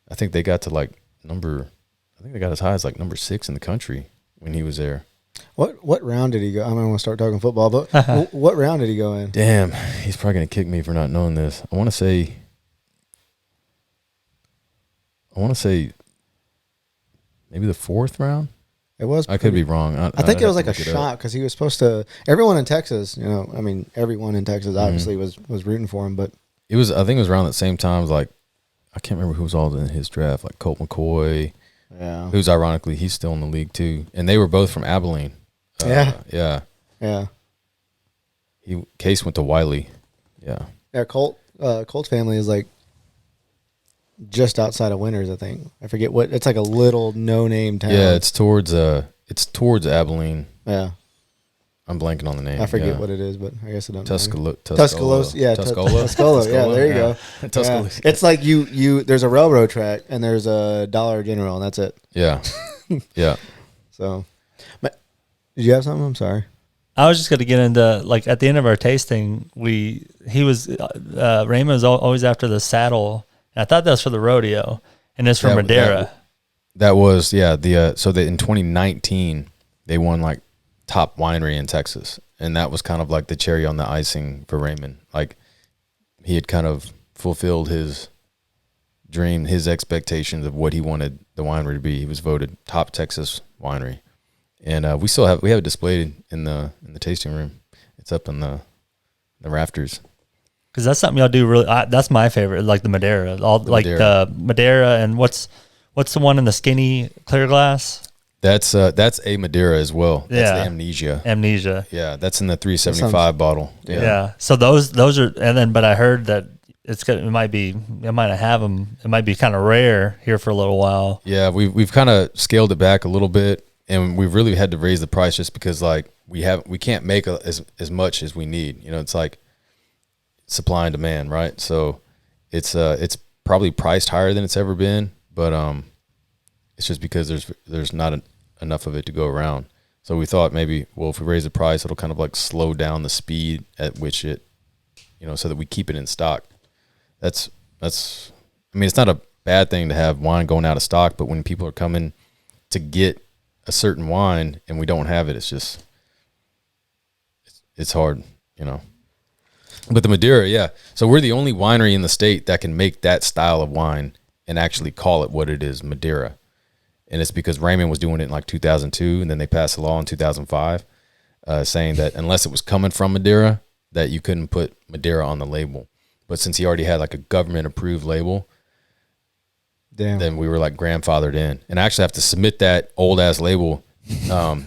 I think they got to like they got as high as like number 6 in the country when he was there. What round did he go? I don't want to start talking football, but what round did he go in? Damn, he's probably gonna kick me for not knowing this. I want to say maybe the 4th round. It was. I could be wrong. I think it was like a shot because he was supposed to. Everyone in Texas, everyone in Texas obviously was rooting for him, but it was. I think it was around the same time. Like I can't remember who was all in his draft. Like Colt McCoy. Yeah. Who's ironically he's still in the league too, and they were both from Abilene. Yeah. Case went to Wiley. Yeah. Yeah. Colt's family is like just outside of Winters, I think. I forget what. It's like a little no-name town. Yeah, it's towards Abilene. Yeah. I'm blanking on the name. I forget what it is, but I guess I don't know. Tuscaloosa. Yeah, Tuscaloosa. Yeah, there you go. Tuscaloosa. Yeah. It's like you. There's a railroad track and there's a Dollar General, and that's it. Yeah. Yeah. So, but did you have something? I'm sorry. I was just going to get into like at the end of our tasting, Raymond was always after the saddle. And I thought that was for the rodeo, and it's from Madeira. That was in 2019 they won like top winery in Texas, and that was kind of like the cherry on the icing for Raymond. Like he had kind of fulfilled his dream, his expectations of what he wanted the winery to be. He was voted top Texas winery, and we have it displayed in the tasting room. It's up in the rafters. Because that's something y'all do really. That's my favorite, like the Madeira, the Madeira, and what's the one in the skinny clear glass? That's a Madeira as well. That's Yeah. the Amnesia. Amnesia. Yeah, that's in the 375 bottle. Yeah. So those are, and then, but I heard that it might have them. It might be kind of rare here for a little while. Yeah, we've kind of scaled it back a little bit, and we've really had to raise the price just because like we can't make as much as we need. You know, it's like supply and demand, right? So it's probably priced higher than it's ever been, but it's just because there's not enough of it to go around. So we thought maybe, well, if we raise the price, it'll kind of like slow down the speed at which it, you know, so that we keep it in stock. That's I mean, it's not a bad thing to have wine going out of stock, but when people are coming to get a certain wine and we don't have it, it's hard, you know. But the Madeira, yeah. So we're the only winery in the state that can make that style of wine and actually call it what it is, Madeira. And it's because Raymond was doing it in like 2002, and then they passed a law in 2005 saying that unless it was coming from Madeira, that you couldn't put Madeira on the label. But since he already had like a government-approved label, then we were like grandfathered in. And I actually have to submit that old-ass label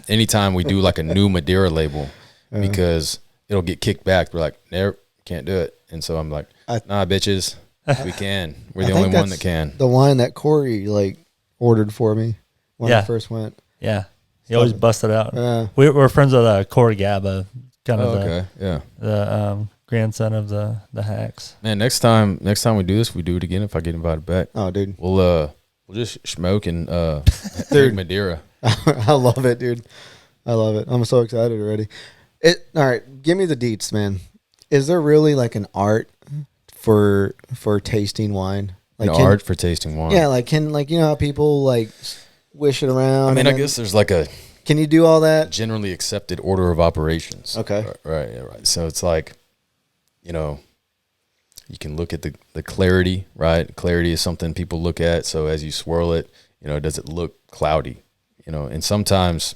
anytime we do like a new Madeira label because it'll get kicked back. We're like, nope, can't do it. And so I'm like, nah, bitches, we can. We're the only one that can. The wine that Corey like ordered for me when I first went. Yeah, he always busted out. We're friends with Corey Gaba, kind of the grandson of the Haaks. Man, next time we do this, we do it again if I get invited back. Oh, dude, we'll just smoke and drink Madeira. I love it, dude. I love it. I'm so excited already. All right, give me the deets, man. Is there really like an art for tasting wine? Like art for tasting wine? Yeah, like you know how people like wish it around. I mean, I guess there's like a. Can you do all that? Generally accepted order of operations. Okay. Right. So it's like, you know, you can look at the clarity, right? Clarity is something people look at. So as you swirl it, you know, does it look cloudy? You know, and sometimes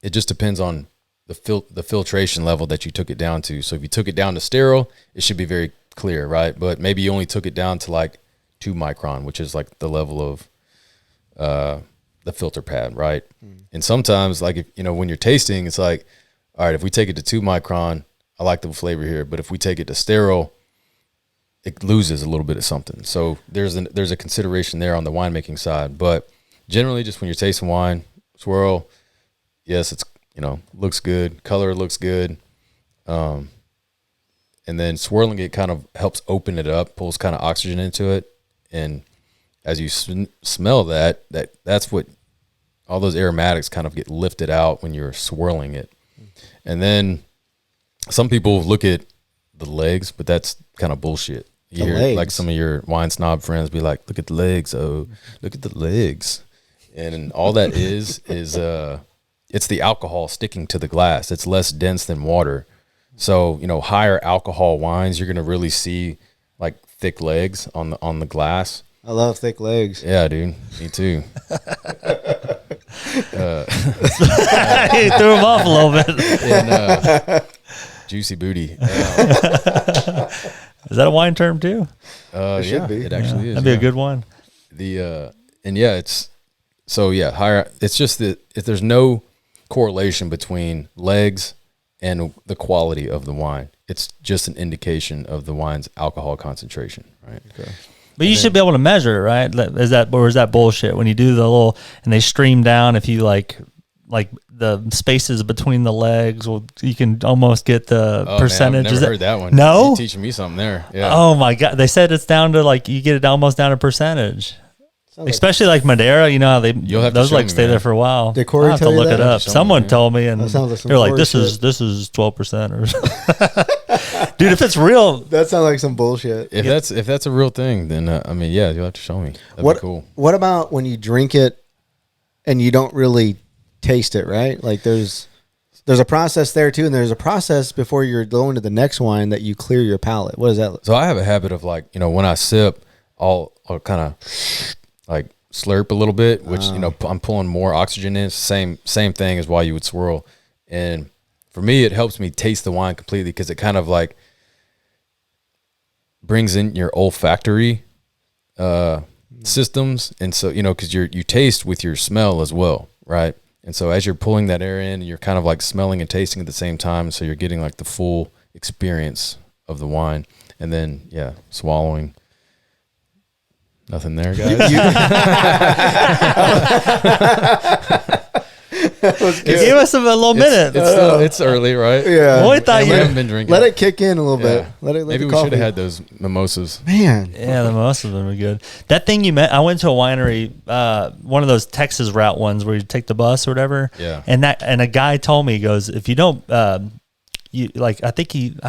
it just depends on the filtration level that you took it down to. So if you took it down to sterile, it should be very clear, right? But maybe you only took it down to like 2 micron, which is like the level of the filter pad, right? And sometimes, like, if you know, when you're tasting, it's like, all right, if we take it to 2 micron, I like the flavor here, but if we take it to sterile, it loses a little bit of something. So there's a consideration there on the winemaking side. But generally, just when you're tasting wine, swirl, yes, it's, you know, looks good, color looks good, and then swirling it kind of helps open it up, pulls kind of oxygen into it, and as you smell that's what all those aromatics kind of get lifted out when you're swirling it. And then some people look at the legs, but that's kind of bullshit. You hear like some of your wine snob friends be like, look at the legs. Oh, look at the legs. And all that is it's the alcohol sticking to the glass. It's less dense than water. So, you know, higher alcohol wines, you're going to really see like thick legs on the glass. I love thick legs. Yeah, dude. Me too. He threw him off a little bit. And, juicy booty. Is that a wine term too? It should be. It actually is. That'd be a good one. Higher. It's just that if there's no correlation between legs and the quality of the wine, it's just an indication of the wine's alcohol concentration, right? Okay. But you should be able to measure it, right? Is that bullshit when you do the little and they stream down? If you like the spaces between the legs, well, you can almost get the percentage. Man, I've never heard that one. No, you're teaching me something there. Yeah. Oh my god, they said it's down to like you get it almost down to percentage. Especially like Madeira, you know how those like stay there for a while. Did Corey I have to tell you look that? it up. Someone told me, and they're like, "This is 12% or." Dude, if it's real, that sounds like some bullshit. If that's a real thing, then I mean, yeah, you'll have to show me. That'd be cool. What about when you drink it and you don't really taste it? Right, like there's a process there too, and there's a process before you're going to the next wine that you clear your palate. What is that? So I have a habit of like, you know, when I sip, I'll kind of like slurp a little bit, which you know, I'm pulling more oxygen in. It's the same thing as why you would swirl. And for me, it helps me taste the wine completely because it kind of like brings in your olfactory systems. And so, you know, because you taste with your smell as well. right? And so as you're pulling that air in, you're kind of like smelling and tasting at the same time. So you're getting like the full experience of the wine. And then, yeah, swallowing. Nothing there, guys. Give us a little minute. It's early, right? Yeah. Well, we thought We you. haven't been drinking. Let it kick in a little bit. Yeah. Let Maybe the we should coffee. have had those mimosas. Man. Yeah, the most of them are good. That thing you met, I went to a winery, one of those Texas route ones where you take the bus or whatever. Yeah. And a guy told me, he goes, if you don't, you like, I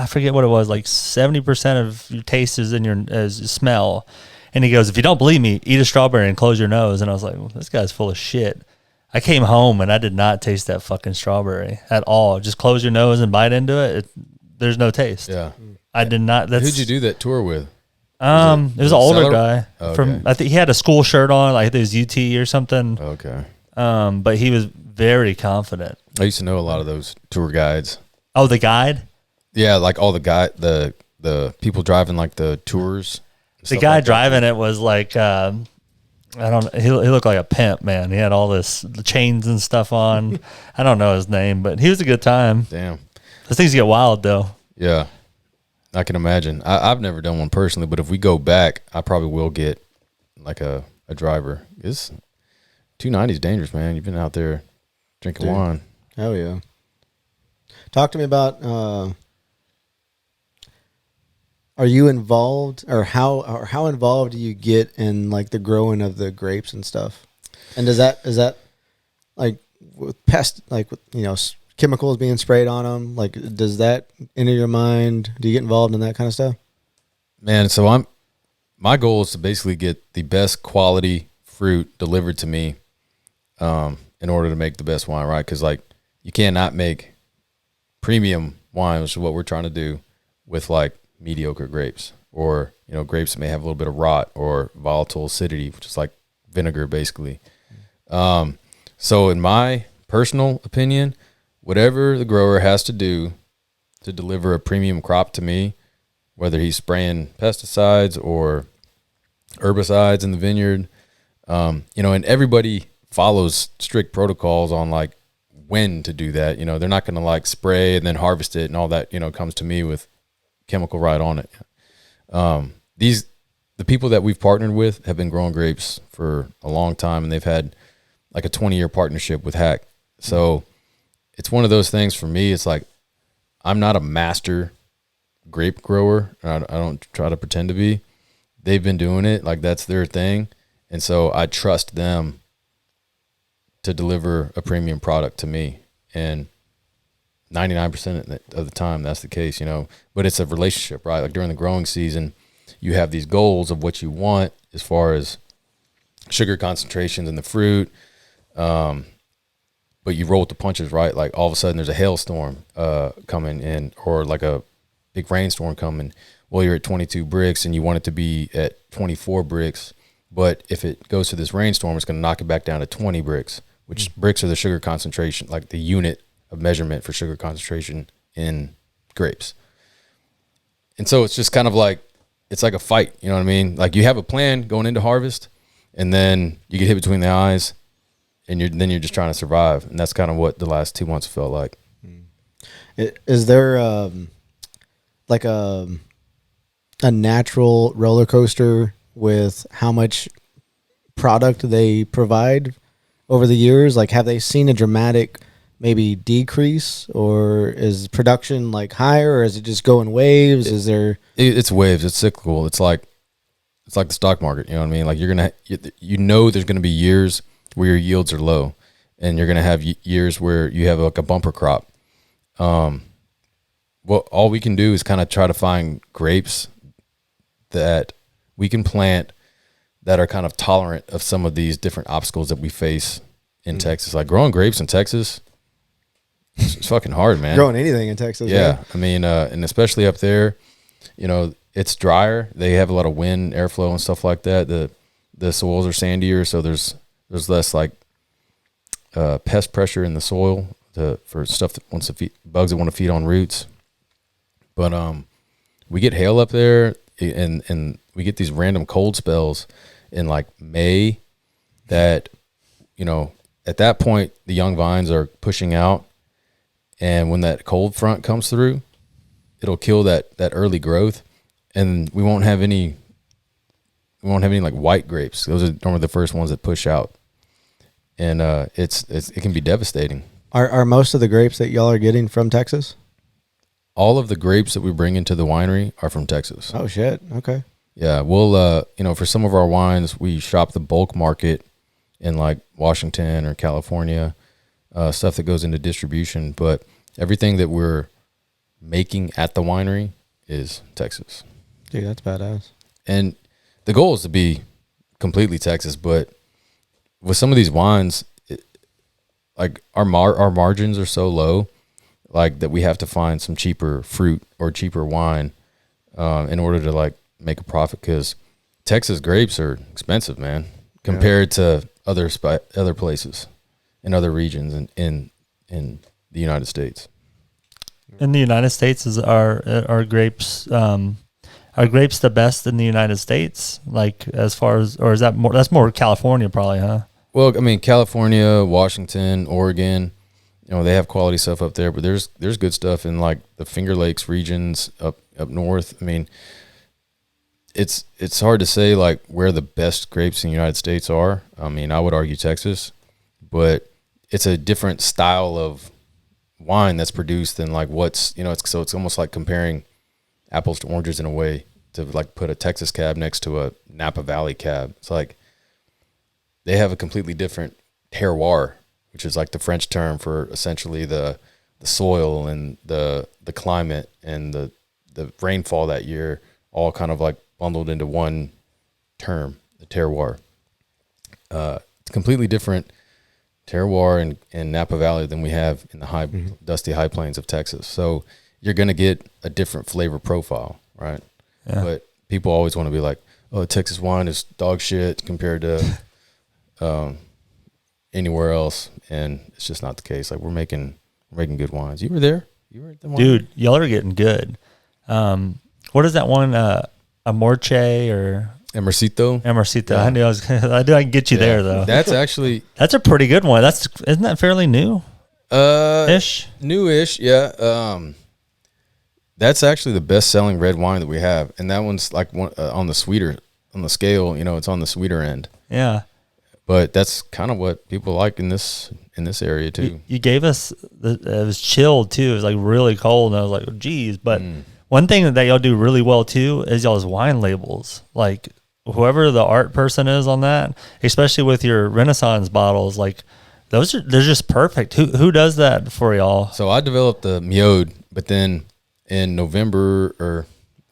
forget what it was, like 70% of your taste is in your smell. And he goes, if you don't believe me, eat a strawberry and close your nose. And I was like, well, this guy's full of shit. I came home and I did not taste that fucking strawberry at all. Just close your nose and bite into it. There's no taste. Yeah. I did not. Who'd you do that tour with? It was an older guy Oh, from. okay. I think he had a school shirt on, like it was UT or something. Okay. But he was very confident. I used to know a lot of those tour guides. Oh, the guide. Yeah, like all the people driving like the tours. The guy driving it was like, I don't. He looked like a pimp, man. He had all the chains and stuff on. I don't know his name, but he was a good time. Damn. Those things get wild though. Yeah, I can imagine. I've never done one personally, but if we go back, I probably will get like a driver. It's 290 is dangerous, man. You've been out there drinking wine. Hell yeah. Talk to me about. Are you involved, or how involved do you get in like the growing of the grapes and stuff? And is that like with chemicals being sprayed on them? Like, does that enter your mind? Do you get involved in that kind of stuff? Man, so my goal is to basically get the best quality fruit delivered to me, in order to make the best wine, right? Because like you cannot make premium wine, which is what we're trying to do, with like mediocre grapes, or grapes that may have a little bit of rot or volatile acidity, which is like vinegar basically. So in my personal opinion, whatever the grower has to do to deliver a premium crop to me, whether he's spraying pesticides or herbicides in the vineyard, and everybody follows strict protocols on like when to do that. They're not going to like spray and then harvest it and all that, comes to me with chemical right on it. The people that we've partnered with have been growing grapes for a long time, and they've had like a 20-year partnership with Haak. So it's one of those things for me. It's like, I'm not a master grape grower. I don't try to pretend to be. They've been doing it. Like, that's their thing. And so I trust them to deliver a premium product to me. And 99% of the time, that's the case, but it's a relationship, right? Like during the growing season, you have these goals of what you want as far as sugar concentrations in the fruit. But you roll with the punches, right? Like all of a sudden there's a hailstorm coming in, or like a big rainstorm coming. Well, you're at 22 bricks and you want it to be at 24 bricks. But if it goes to this rainstorm, it's going to knock it back down to 20 bricks, which bricks are the sugar concentration, like the unit of measurement for sugar concentration in grapes. And so it's just kind of like, it's like a fight, you know what I mean? Like you have a plan going into harvest, and then you get hit between the eyes, and you're just trying to survive. And that's kind of what the last 2 months felt like. Is there like a natural roller coaster with how much product they provide over the years? Like, have they seen a dramatic maybe decrease, or is production like higher, or is it just go in waves? It's waves. It's cyclical. It's like the stock market. You know what I mean? Like there's going to be years where your yields are low, and you're going to have years where you have like a bumper crop. Well, all we can do is kind of try to find grapes that we can plant that are kind of tolerant of some of these different obstacles that we face in Texas. Like growing grapes in Texas, it's fucking hard, man. Growing anything in Texas. Yeah. Right? I mean, and especially up there, it's drier. They have a lot of wind, airflow and stuff like that. The soils are sandier, so there's less like pest pressure in the soil for stuff that wants to feed, bugs that want to feed on roots. But we get hail up there, and we get these random cold spells in like May that at that point, the young vines are pushing out, and when that cold front comes through, it'll kill that early growth, and we won't have any like white grapes. Those are normally the first ones that push out, and it can be devastating. Are most of the grapes that y'all are getting from Texas? All of the grapes that we bring into the winery are from Texas. Oh shit. Okay. Yeah, we'll for some of our wines, we shop the bulk market in like Washington or California, stuff that goes into distribution. But everything that we're making at the winery is Texas. Dude, that's badass. And the goal is to be completely Texas, but with some of these wines, like our margins are so low, like that we have to find some cheaper fruit or cheaper wine in order to like make a profit, because Texas grapes are expensive, man, compared to other places in other regions in the United States. In the United States, are grapes the best in the United States? Like as far as, or is that more? That's more California, probably, huh? Well, I mean, California, Washington, Oregon, they have quality stuff up there, but there's good stuff in like the Finger Lakes regions up north. I mean, it's hard to say like where the best grapes in the United States are. I mean, I would argue Texas, but it's a different style of wine that's produced than like it's almost like comparing apples to oranges in a way, to like put a Texas cab next to a Napa Valley cab. It's like they have a completely different terroir, which is like the French term for essentially the soil and the climate and the rainfall that year, all kind of like bundled into one term, the terroir. It's completely different terroir in Napa Valley than we have in the dusty high plains of Texas. So you're going to get a different flavor profile, right? Yeah. But people always want to be like, oh, Texas wine is dog shit compared to anywhere else, and it's just not the case. Like we're making good wines. You were there. You were at the wine. Dude, y'all are getting good. What is that one? Amorche or Emercito? Yeah. I knew I can get you there though. That's a pretty good one. Isn't that fairly new? Ish. Newish, yeah. That's actually the best selling red wine that we have, and that one's like on the scale. It's on the sweeter end. Yeah. But that's kind of what people like in this area too. You gave us it was chilled too. It was like really cold, and I was like, oh, geez. But one thing that y'all do really well too is y'all's wine labels. Like whoever the art person is on that, especially with your Renaissance bottles, like they're just perfect. Who does that for y'all? So I developed the Miode, but then in November, or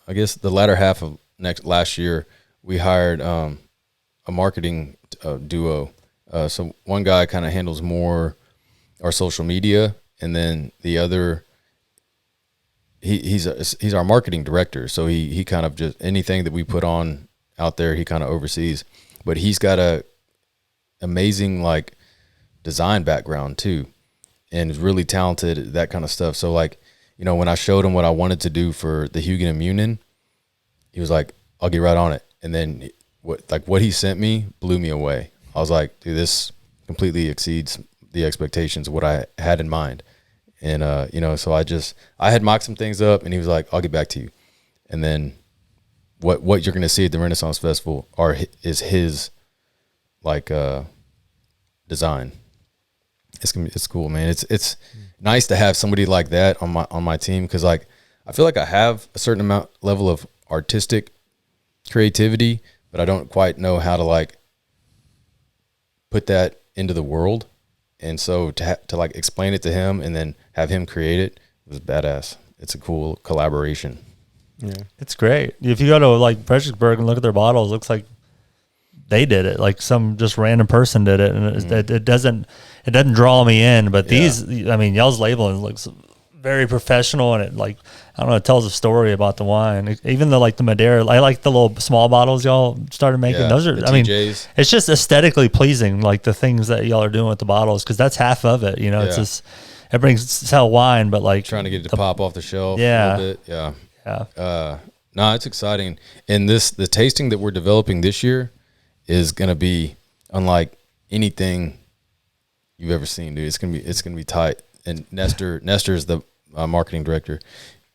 I guess the latter half of last year, we hired a marketing duo. So one guy kind of handles more our social media, and then the other, he's our marketing director. So he kind of just anything that we put on out there, he kind of oversees. But he's got a amazing like design background too, and is really talented at that kind of stuff. So like, when I showed him what I wanted to do for the Hugin and Munin, he was like, I'll get right on it. And then what he sent me blew me away. I was like, dude, this completely exceeds the expectations of what I had in mind. And, so I had mocked some things up, and he was like, I'll get back to you. And then what you're going to see at the Renaissance Festival is his like, design. It's cool, man. It's nice to have somebody like that on my team, because like I feel like I have a certain level of artistic creativity, but I don't quite know how to like put that into the world. And so to like explain it to him and then have him create it was badass. It's a cool collaboration. Yeah, it's great. If you go to like Fredericksburg and look at their bottles, it looks like they did it, like some just random person did it, and it doesn't draw me in. But these, I mean, y'all's labeling looks very professional, and it like, I don't know, it tells a story about the wine. Even though like the Madeira, I like the little small bottles y'all started making. Those are, I mean, it's just aesthetically pleasing, like the things that y'all are doing with the bottles, because that's half of it. It's just it brings sell wine, but like trying to get it to pop off the shelf. Yeah, a little bit. Yeah. No, it's exciting, and the tasting that we're developing this year is going to be unlike anything you've ever seen, dude. It's gonna be tight. And Nestor is the marketing director.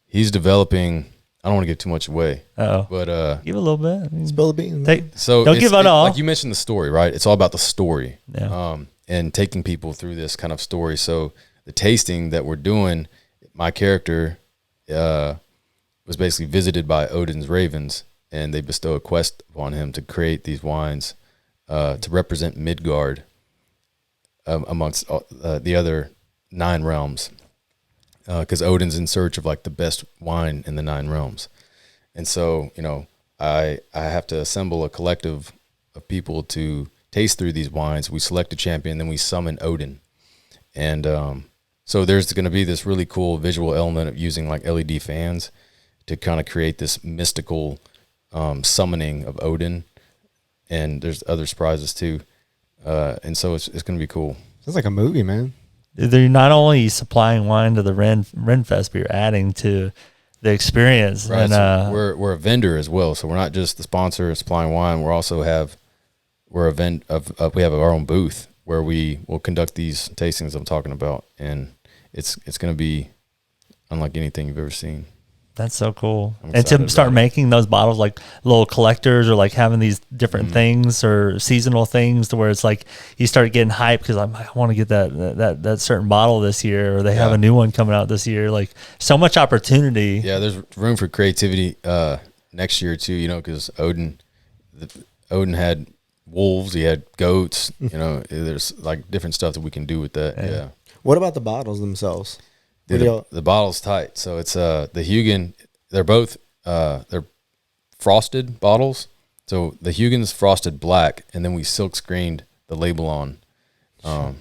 He's developing. I don't want to give too much away. But give a little bit. Spill the beans. Don't give it all. Like you mentioned the story, right? It's all about the story. Yeah. And taking people through this kind of story. So the tasting that we're doing, my character was basically visited by Odin's ravens, and they bestow a quest upon him to create these wines to represent Midgard amongst the other 9 realms. Because Odin's in search of like the best wine in the 9 realms. And so, I have to assemble a collective of people to taste through these wines. We select a champion, then we summon Odin. And so there's going to be this really cool visual element of using like LED fans to kind of create this mystical summoning of Odin. And there's other surprises too. And so it's going to be cool. Sounds like a movie, man. They're not only supplying wine to the Renfest, but you're adding to the experience. Right. And So we're a vendor as well. So we're not just the sponsor supplying wine. We also have we have our own booth where we will conduct these tastings I'm talking about, and it's going to be unlike anything you've ever seen. That's so cool. I'm And to excited start about it. making those bottles like little collectors, or like having these different things or seasonal things, to where it's like you start getting hyped because I want to get that certain bottle this year, or they have a new one coming out this year. Like, so much opportunity. Yeah, there's room for creativity next year too, because Odin had wolves, he had goats, there's like different stuff that we can do with that. Yeah. What about the bottles themselves? The bottle's tight. So it's the Hugin, they're both they're frosted bottles. So the Hugin's frosted black, and then we silk screened the label on. And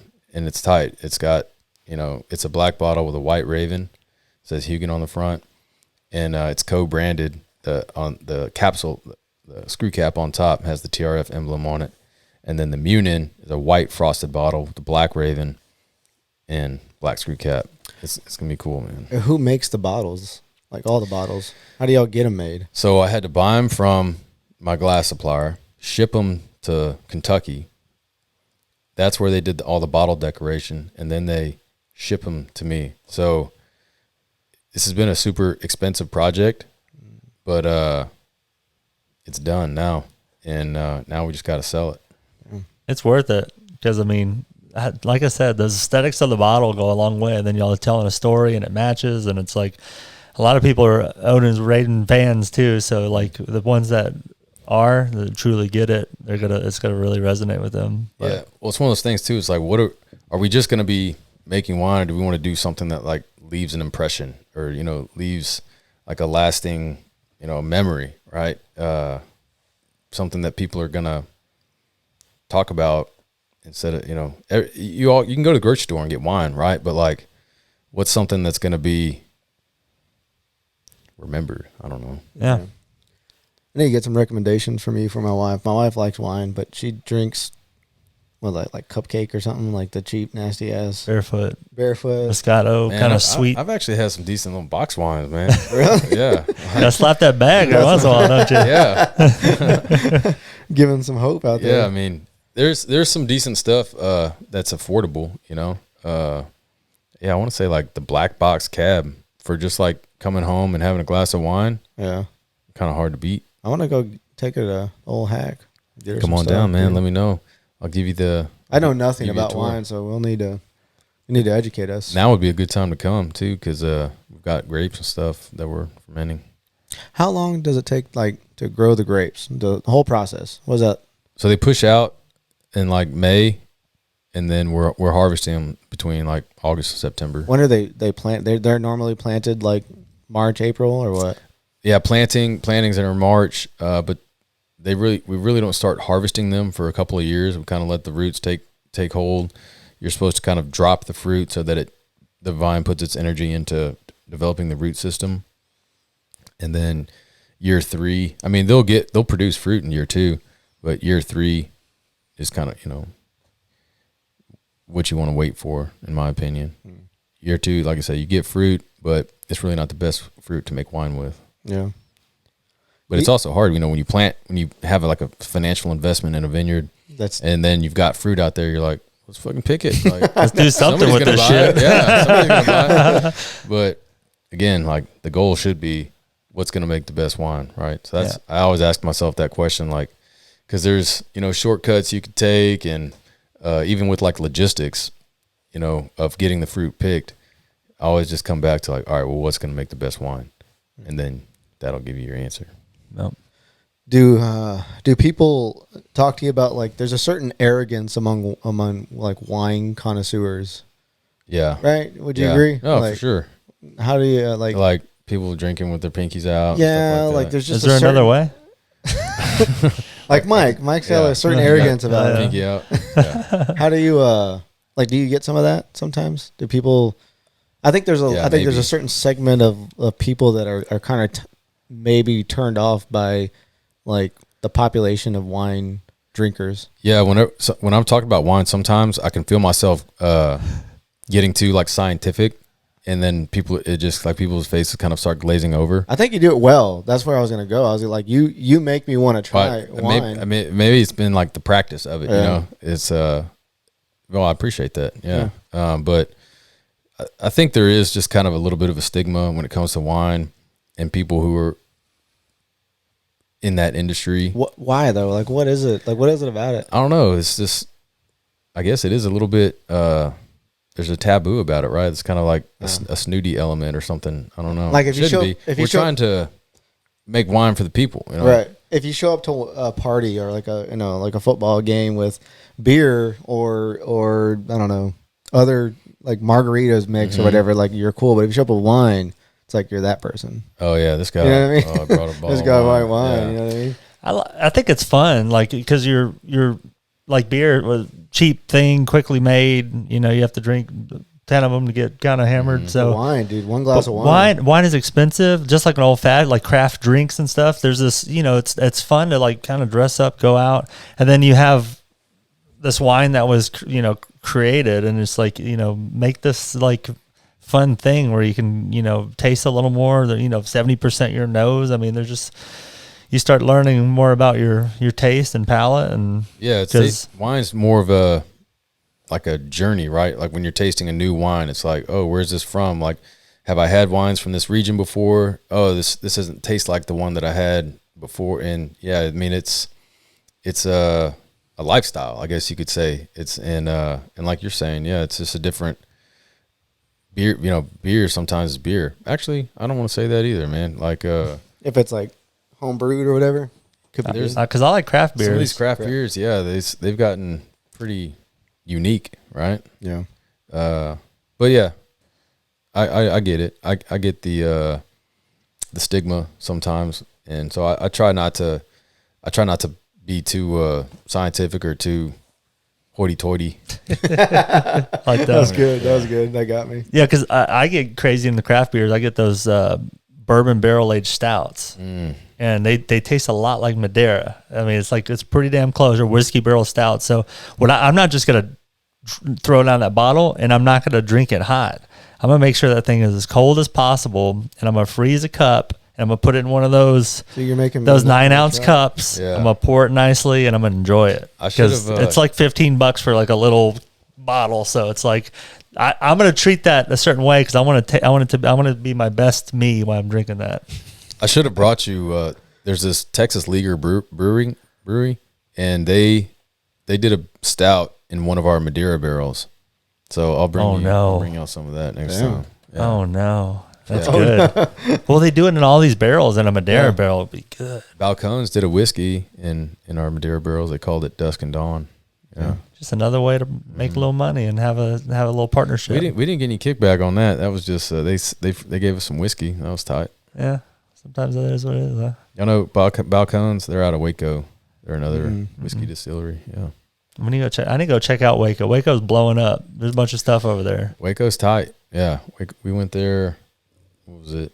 it's tight. It's got, it's a black bottle with a white raven. It says Hugin on the front. And it's co-branded. On the capsule, the screw cap on top has the TRF emblem on it. And then the Munin is a white frosted bottle with the black raven and black screw cap. It's going to be cool, man. Who makes the bottles? Like all the bottles? How do y'all get them made? So I had to buy them from my glass supplier, ship them to Kentucky. That's where they did all the bottle decoration, and then they ship them to me. So this has been a super expensive project, but it's done now, and now we just got to sell it. It's worth it because, like I said, those aesthetics of the bottle go a long way. And then y'all are telling a story and it matches. And it's like a lot of people are Odin's Raiden fans too. So like the ones that truly get it, it's gonna really resonate with them. But yeah. Well, it's one of those things too. It's like, are we just going to be making wine, or do we want to do something that like leaves an impression, or, leaves like a lasting, memory, right? Something that people are going to talk about. Instead of, you can go to the grocery store and get wine, right? But like, what's something that's going to be remembered? I don't know. yeah. I need to get some recommendations from you for my wife. My wife likes wine, but she drinks like cupcake or something, like the cheap, nasty ass Barefoot Moscato. kind of sweet. I've actually had some decent little box wines, man. Really? Yeah. Gotta slap that bag every once in a while, don't you? Yeah. Giving some hope out there. Yeah. There's some decent stuff that's affordable, I want to say like the black box cab for just like coming home and having a glass of wine. Yeah. Kind of hard to beat. I want to go take her to Old Hack. Come on down, man. Let me know. I'll give you I know nothing give you a about tour. wine, so you need to educate us. Now would be a good time to come too, because we've got grapes and stuff that we're fermenting. How long does it take to grow the grapes? The whole process. What is that? So they push out in like May, and then we're harvesting them between like August and September. When are they plant? They're normally planted like March, April, or what? Yeah, plantings are in March, but we really don't start harvesting them for a couple of years. We kind of let the roots take hold. You're supposed to kind of drop the fruit so that the vine puts its energy into developing the root system, and then year 3. They'll produce fruit in year 2, but year 3 is kind of, what you want to wait for, in my opinion. Year 2, like I said, you get fruit, but it's really not the best fruit to make wine with. Yeah. But it's also hard, when you have like a financial investment in a vineyard, and then you've got fruit out there, you're like, let's fucking pick it. Like, Let's do something somebody's with gonna this buy shit. it. Yeah, somebody's gonna buy it. But again, like the goal should be what's gonna make the best wine, right? So that's I always ask myself that question, like, because there's shortcuts you could take, and even with like logistics, of getting the fruit picked, I always just come back to like, all right, well, what's gonna make the best wine, and then that'll give you your answer. Nope. Do people talk to you about like there's a certain arrogance among like wine connoisseurs? Yeah. Right? Would you agree? Oh, like, for sure. How do you like people drinking with their pinkies out? yeah, and stuff like that. there's just Is there another way? like Mike's got Yeah. a certain arrogance about it. Pinky out. Yeah. How do you like? Do you get some of that sometimes? Do people? I think there's I think there's a certain segment of people that are kind of maybe turned off by like the population of wine drinkers. Yeah, when I'm talking about wine, sometimes I can feel myself getting too like scientific, and then people's faces kind of start glazing over. I think you do it well. That's where I was gonna go. I was like, you make me want to try wine. Maybe it's been like the practice of it. It's well, I appreciate that. Yeah. But I think there is just kind of a little bit of a stigma when it comes to wine and people who are in that industry. Why though? Like, what is it? Like, what is it about it? I don't know. It's just, I guess it is a little bit, there's a taboo about it, right? It's kind of like a snooty element or something. I don't know. Like if you show, we're trying to make wine for the people, right? If you show up to a party or like a football game with beer or I don't know, other like margaritas mix or whatever, like you're cool. But if you show up with wine, it's like you're that person. Oh yeah, this guy. You know what I mean? Oh, I brought a bottle. This guy white wine. Yeah. You know what I mean? I think it's fun, like because you're like beer was cheap thing, quickly made. You have to drink 10 of them to get kind of hammered. So wine, dude, one glass of wine. Wine is expensive, just like an old fad, like craft drinks and stuff. There's this, it's fun to like kind of dress up, go out, and then you have this wine that was created, and it's like make this like fun thing where you can taste a little more. 70% your nose. I mean, there's just. You start learning more about your taste and palate, and wine's more of a journey, right? Like when you're tasting a new wine, it's like, oh, where's this from? Like, have I had wines from this region before? Oh, this doesn't taste like the one that I had before. And yeah, I mean it's a lifestyle, I guess you could say. It's and like you're saying, yeah, it's just a different beer. Beer sometimes is beer. Actually, I don't want to say that either, man. Like if it's like home brewed or whatever, could be because I like craft beers. Some of these craft beers, yeah, they've gotten pretty unique, right? Yeah. But yeah, I get it. I get the stigma sometimes, and so I try not to be too scientific or too hoity-toity. Like that was good. That was good. That got me. Yeah, because I get crazy in the craft beers. I get those bourbon barrel aged stouts, and they taste a lot like Madeira. I mean, it's pretty damn close, or whiskey barrel stout. So I'm not just gonna throw down that bottle, and I'm not gonna drink it hot. I'm gonna make sure that thing is as cold as possible, and I'm gonna freeze a cup, and I'm gonna put it in one of those. So you're making those 9-ounce cups. Yeah. I'm gonna pour it nicely, and I'm gonna enjoy it because it's like $15 for like a little bottle. So it's like I'm gonna treat that a certain way because I want to be my best me while I'm drinking that. I should have brought you. There's this Texas Leaguer brewery, and they did a stout in one of our Madeira barrels. So I'll bring out some of that next time. Yeah. Oh no, that's good. Well, they do it in all these barrels, and a Madeira barrel would be good. Balcones did a whiskey in our Madeira barrels. They called it Dusk and Dawn. Yeah. Just another way to make a little money and have a little partnership. We didn't get any kickback on that. That was just they gave us some whiskey. That was tight. Yeah, sometimes that is what it is. Huh? Y'all know Balcones? They're out of Waco. They're another whiskey distillery. Yeah. I need to go check out Waco. Waco's blowing up. There's a bunch of stuff over there. Waco's tight. Yeah. We went there. What was it?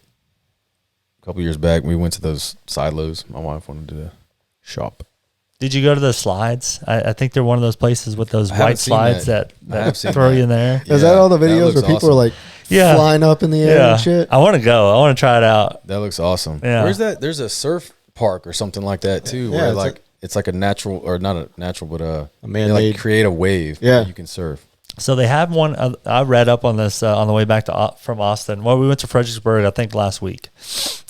A couple years back. We went to those silos. My wife wanted to shop. Did you go to the slides? I think they're one of those places with those white slides that throw you in there. Is that all the videos where people are like flying up in the air and shit? I want to go. I want to try it out. That looks awesome. Yeah. Where's that? There's a surf park or something like that too. Where it's like a natural, or not a natural, but A they man-made. like create a wave. Yeah. that you can surf. So they have one. I read up on this on the way back to from Austin. Well, we went to Fredericksburg, I think, last week,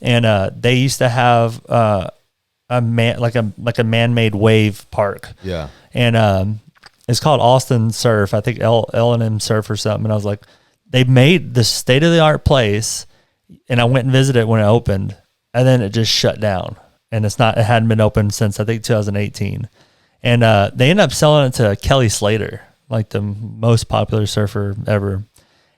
and they used to have a man-made wave park. Yeah, And it's called Austin Surf. I think L&M Surf or something. And I was like, they made the state-of-the-art place, and I went and visited it when it opened, and then it just shut down. And it hadn't been open since, I think, 2018. And they ended up selling it to Kelly Slater, like the most popular surfer ever.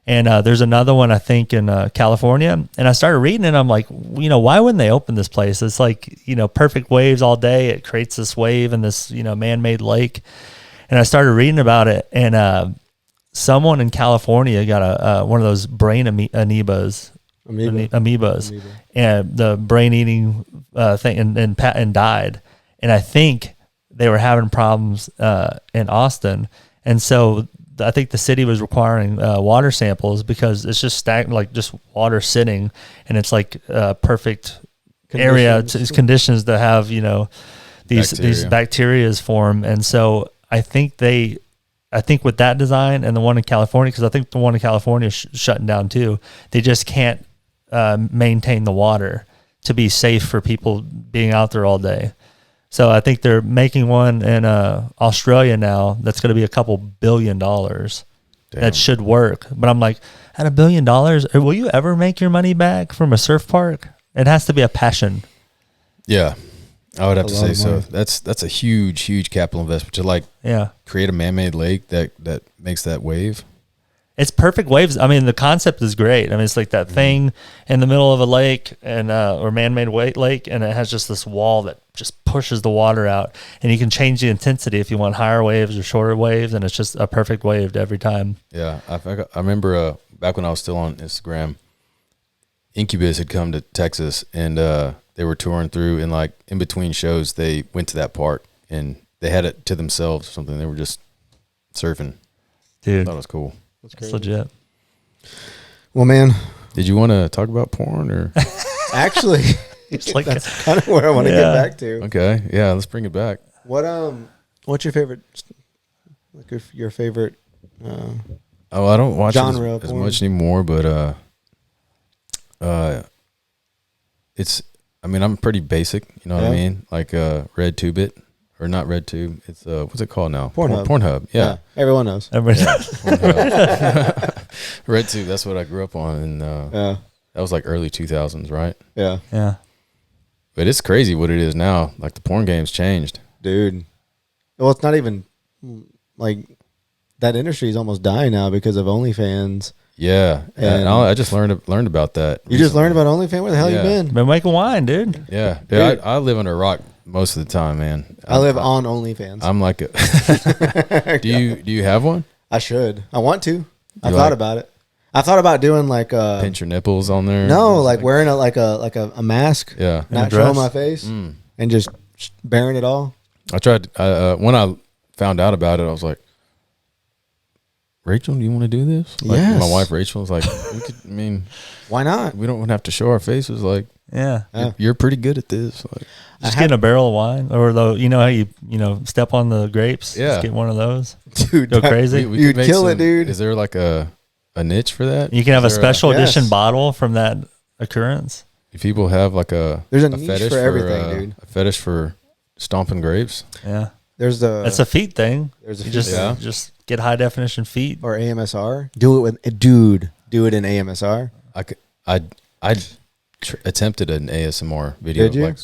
And there's another one, I think, in California. And I started reading it, and I'm like, why wouldn't they open this place? It's like, perfect waves all day. It creates this wave in this, man-made lake. And I started reading about it, and someone in California got one of those brain amoebas, and the brain-eating thing, and died. And I think they were having problems in Austin. And so I think the city was requiring water samples because it's just just water sitting, and it's like perfect conditions to have these bacterias form. And so I think with that design and the one in California, because I think the one in California is shutting down too, they just can't maintain the water to be safe for people being out there all day. So I think they're making one in Australia now that's going to be a couple $1 billion. That should work. But I'm like, at $1 billion, will you ever make your money back from a surf park? It has to be a passion. Yeah, I would have to say so. That's a huge capital investment to create a man-made lake that makes that wave. It's perfect waves. I mean, the concept is great. I mean, it's like that thing in the middle of a lake and or man-made lake, and it has just this wall that just pushes the water out, and you can change the intensity if you want higher waves or shorter waves, and it's just a perfect wave every time. Yeah, I remember back when I was still on Instagram, Incubus had come to Texas, and they were touring through, and like in between shows, they went to that park, and they had it to themselves or something. They were just surfing. Dude, I thought it was cool. That's legit. Well, man, did you want to talk about porn or? Actually, that's kind of where I want to get back to. Okay, yeah, let's bring it back. What's your favorite? Like your favorite? I don't watch genre as much anymore, but it's. I mean, I'm pretty basic. You know what I mean? Like Red Tube it. Or not RedTube. It's what's it called now? Pornhub. Yeah. Everyone knows. Everybody knows. RedTube. That's what I grew up on, and that was like early 2000s, right? Yeah. Yeah. But it's crazy what it is now. Like the porn game's changed, dude. Well, it's not even like that industry is almost dying now because of OnlyFans. Yeah, and I just learned about that. You just learned about OnlyFans? Where the hell you been making wine, dude? Yeah, dude. I live under a rock most of the time, man. I live on OnlyFans. I'm like do you have one? I should. I want to. I thought about it. I thought about doing like pinch your nipples on there. No, like wearing a mask. Yeah, not showing my face and just bearing it all. I tried when I found out about it. I was like, Rachel, do you want to do this? Like, yes. My wife Rachel was like, why not? We don't have to show our faces. Like, yeah. You're pretty good at this. Like, just getting a barrel of wine, or how you step on the grapes. Yeah, just get one of those. Dude, go crazy. You'd kill it, dude. Is there like a niche for that? You can have a special edition bottle from that occurrence. If people have like there's a niche fetish for everything, dude. A fetish for stomping grapes. Yeah, it's a feet thing. There's a just get high definition feet or AMSR. Do it with Do it in AMSR. I attempted an ASMR video of like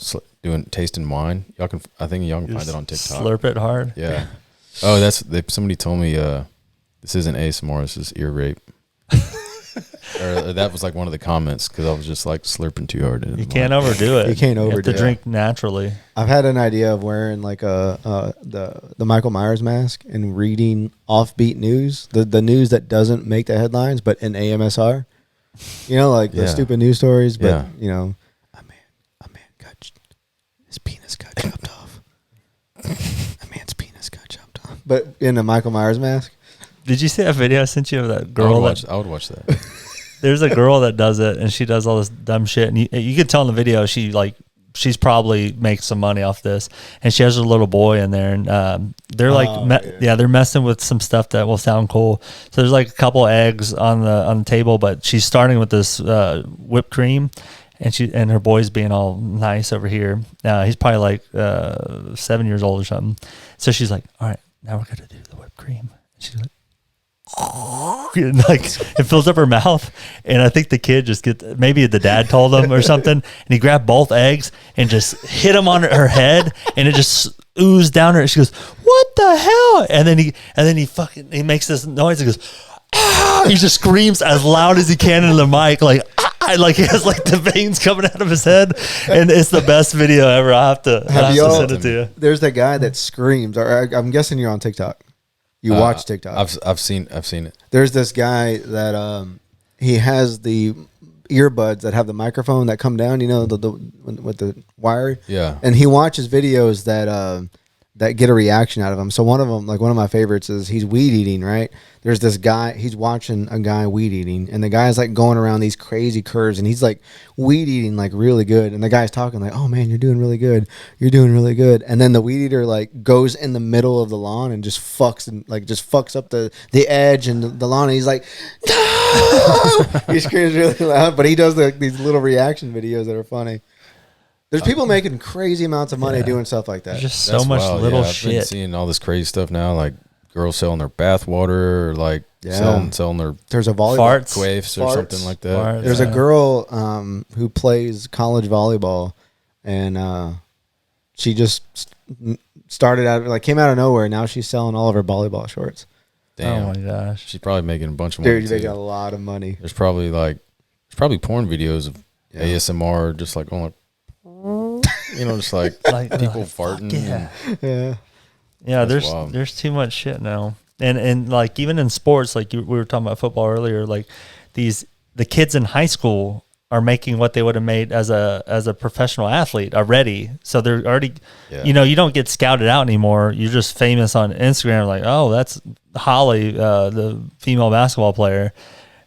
tasting wine. I think y'all can find it on TikTok. Slurp it hard. Yeah. Oh, somebody told me this isn't ASMR. This is ear rape. or that was like one of the comments because I was just like slurping too hard. You can't overdo it. You can't overdo it. You have to drink naturally. I've had an idea of wearing like the Michael Myers mask and reading offbeat news, the news that doesn't make the headlines, but in AMSR. Like the stupid news stories, but a man got his penis got chopped off. A man's penis got chopped off. But in a Michael Myers mask. Did you see that video I sent you of that girl? I would watch that. There's a girl that does it, and she does all this dumb shit, and you could tell in the video she like she's probably makes some money off this, and she has a little boy in there, and they're like, they're messing with some stuff that will sound cool. So there's like a couple eggs on the table, but she's starting with this whipped cream, and her boy's being all nice over here. He's probably like 7 years old or something. So she's like, all right, now we're gonna do the whipped cream. And she's like, and like it fills up her mouth, and I think the kid just maybe the dad told him or something, and he grabbed both eggs and just hit them on her head, and it just oozed down her. She goes, "What the hell?" And then he makes this noise. He goes, "Ah!" He just screams as loud as he can into the mic, like he has like the veins coming out of his head, and it's the best video ever. I have to send it to you. There's the guy that screams. I'm guessing you're on TikTok. You watch TikTok. I've seen it. There's this guy that he has the earbuds that have the microphone that come down, with the wire. Yeah. And he watches videos that get a reaction out of him. So one of them, like one of my favorites, is he's weed eating, right? There's this guy, he's watching a guy weed eating, and the guy's like going around these crazy curves, and he's like weed eating like really good, and the guy's talking like, "Oh man, you're doing really good, and then the weed eater like goes in the middle of the lawn and just fucks up the edge and the lawn, and he's like, "No!" He screams really loud, but he does these little reaction videos that are funny. There's people making crazy amounts of money doing stuff like that. There's just so much little shit. I've been seeing all this crazy stuff now, like girls selling their bath water, or like selling their there's a volleyball quaifs or something like that. There's a girl who plays college volleyball, and she just started out, like came out of nowhere. Now she's selling all of her volleyball shorts. Damn. Oh my gosh. She's probably making a bunch of money. Dude, they got a lot of money. There's probably porn videos of ASMR, just like on, just like people farting. Yeah, there's too much shit now, and like even in sports, like we were talking about football earlier, like the kids in high school are making what they would have made as a professional athlete already. So they're already, you don't get scouted out anymore. You're just famous on Instagram, like, oh, that's Holly, the female basketball player.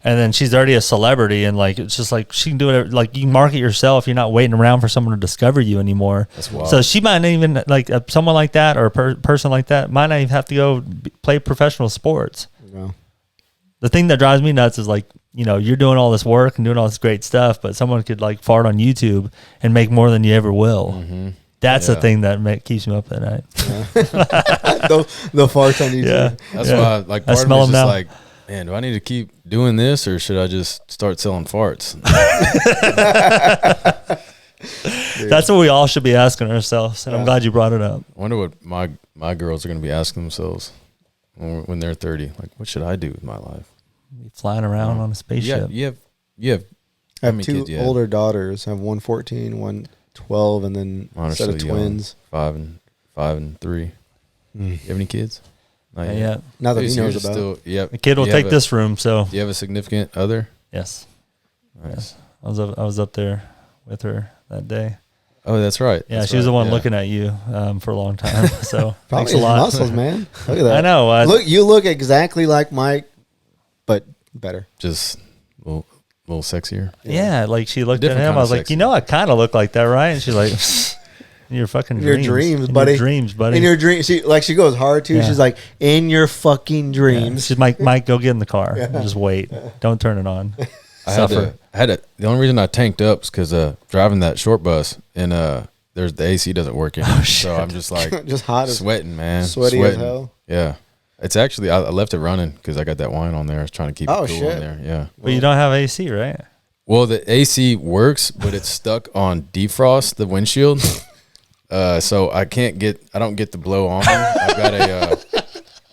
And then she's already a celebrity, and like it's just like she can do it. Like you can market yourself. You're not waiting around for someone to discover you anymore. That's wild. So she might not even like someone like that or a person like that might not even have to go play professional sports. No. The thing that drives me nuts is like you're doing all this work and doing all this great stuff, but someone could like fart on YouTube and make more than you ever will. Mm-hmm. That's the thing that keeps me up at night. the farts on YouTube. Yeah. That's why like part of me is just like, man, do I need to keep doing this, or should I just start selling farts? That's what we all should be asking ourselves, and I'm glad you brought it up. I wonder what my girls are going to be asking themselves when they're 30. Like, what should I do with my life? Be flying around on a spaceship. You have I have two older daughters. I have one 14, one 12, and then a set of twins. 5 and 3. You have any kids? Not yet. Not that he knows about. The kid will take this room. So do you have a significant other? Yes. Nice. Yes. I was up there with her that day. Oh, that's right. Yeah, that's she was the one looking at you for a long time. So thanks a lot. Muscles, man. Look at that. I know. You look exactly like Mike, but better. Just a little sexier. Yeah, like she looked at him. I was like, I kind of look like that, right? And she's like, in your fucking dreams, buddy. Your dreams, buddy. In your dreams. She goes hard too. Yeah. She's like, in Your dreams. She's Mike, go get in the car. Yeah. Just wait. Don't turn it on. The only reason I tanked up is because driving that short bus, and the AC doesn't work in. So I'm just like just hot, sweating, man. Sweaty as hell. Yeah. It's actually, I left it running because I got that wine on there. I was trying to keep it cool in there. Yeah. But you don't have AC, right? Well, the AC works, but it's stuck on defrost, the windshield. So I don't get the blow on me. I've got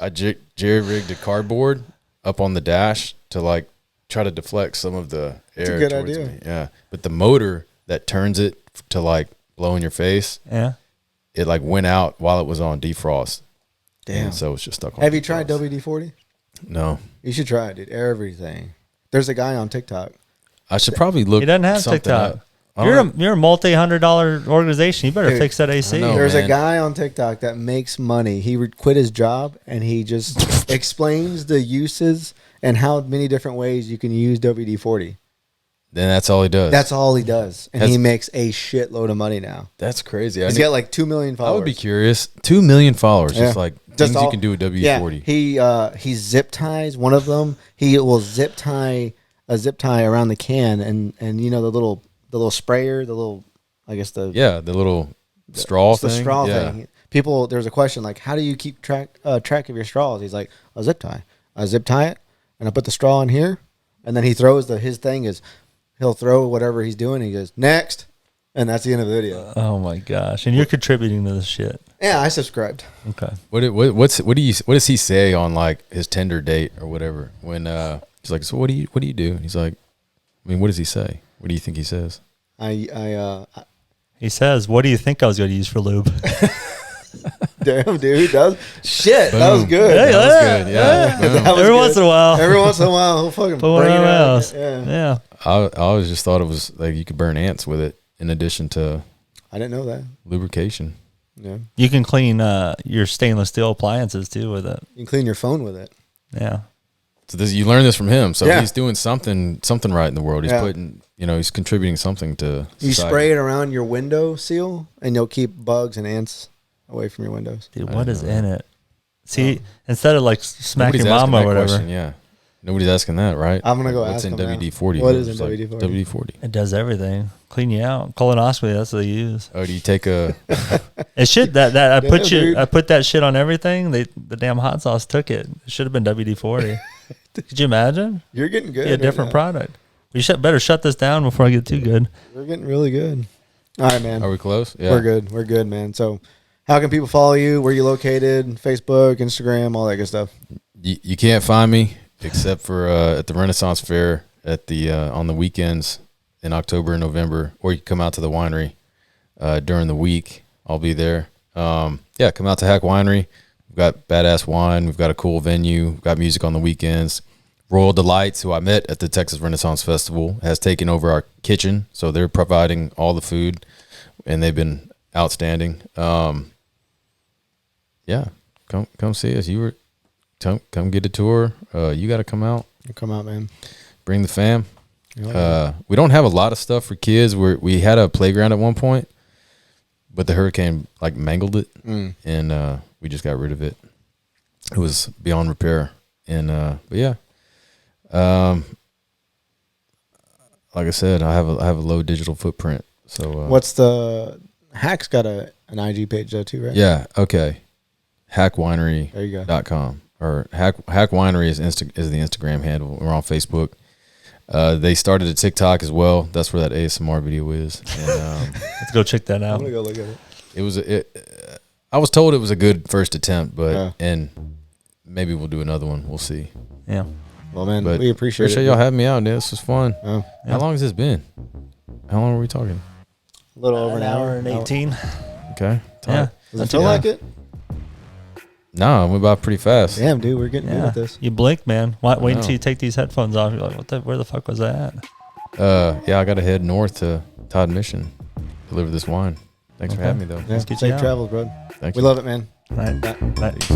I jerry-rigged a cardboard up on the dash to like try to deflect some of the air towards me. Yeah. But the motor that turns it to like blow in your face, it like went out while it was on defrost. Damn. And so it's just stuck on. Have you tried WD-40? No. You should try it, dude. Everything. There's a guy on TikTok. I should probably look. He doesn't have TikTok. You're a multi-$100 organization. You better fix that AC. There's a guy on TikTok that makes money. He quit his job and he just explains the uses and how many different ways you can use WD-40. Then that's all he does. That's all he does, and That's- he makes a shitload of money now. That's crazy. He's got like 2 million followers. I would be curious. 2 million followers. Yeah. Just like Just things all- you can do with WD-40. Yeah, he zip ties one of them. He will zip tie a zip tie around the can, and you know the little sprayer, the little, I guess the The little straw the thing. straw Yeah. thing. People, there's a question like, how do you keep track of your straws? He's like, a zip tie. I zip tie it, and I put the straw in here, and then he throws his thing is, he'll throw whatever he's doing. He goes next, and that's the end of the video. Oh my gosh! And you're contributing to this shit. Yeah, I subscribed. Okay. What does he say on like his Tinder date or whatever when he's like, so what do you do? And he's like, I mean, what does he say? What do you think he says? He says, "What do you think I was going to use for lube?" Damn, dude, that was shit. That was Boom. good. Hey, That was good. Yeah. Boom. That was Every good. once in a while. Every once in a while, he'll fucking Put one bring it on out. else. Yeah. Yeah. I always just thought it was like you could burn ants with it in addition to I didn't know that. lubrication. Yeah, You can clean your stainless steel appliances too with it. you can clean your phone with it. Yeah. So you learn this from him. So Yeah. he's doing something right in the world. He's Yeah. putting, he's contributing something to You society. spray it around your window seal, and you'll keep bugs and ants away from your windows. Dude, I what don't is know. in it? See, instead of like smack Nobody's your asking mama or that whatever, question, yeah. Nobody's asking that, right? I'm gonna go What's ask in him now. WD-40? What is in It's like WD-40? WD-40. it does everything. Clean you out. Colonoscopy, that's what they use. Oh, do you take a? It should that I Yeah, put dude. I put that shit on everything. The damn hot sauce took it. It should have been WD-40. Could you imagine? You're getting good. Be a right different now. product. We better shut this down before I get too good. We're getting really good. All right, man. Are we close? Yeah. We're good. We're good, man. So, how can people follow you? Where you located? Facebook, Instagram, all that good stuff. You can't find me except for at the Renaissance Fair at the on the weekends in October and November, or you can come out to the winery during the week. I'll be there. Come out to Haak Winery. We've got badass wine. We've got a cool venue. We've got music on the weekends. Royal Delights, who I met at the Texas Renaissance Festival, has taken over our kitchen, so they're providing all the food, and they've been outstanding. Come see us. Come get a tour. You got to come out. Come out, man. Bring the fam. Yeah. We don't have a lot of stuff for kids. We had a playground at one point, but the hurricane like mangled it, and we just got rid of it. It was beyond repair, and but yeah. Like I said, I have a low digital footprint. So What's the Hack's got an IG page though too, right? Yeah. Okay. HackWinery.com There you go. or Hack Winery is the Instagram handle. We're on Facebook. They started a TikTok as well. That's where that ASMR video is. And, Let's go check that I'm out. gonna go look at it. I was told it was a good first attempt, but Yeah. and maybe we'll do another one. We'll see. Yeah. Well, man, But we appreciate it. y'all having me out. This was fun. Oh, Yeah. How long has this been? How long were we talking? a little over An hour and 18. Okay. Yeah. Does it feel like it? No, it went by pretty fast. Damn, dude, we're getting good Yeah. at this. You blink, man. Wait know. until you take these headphones off. You're like, where the fuck was that? I got to head north to Todd Mission, deliver this wine. Thanks for Okay. having me, though. Yeah, get you safe out. travels, bro. Thank We you. love it, man. Right. Bye. Right. Peace.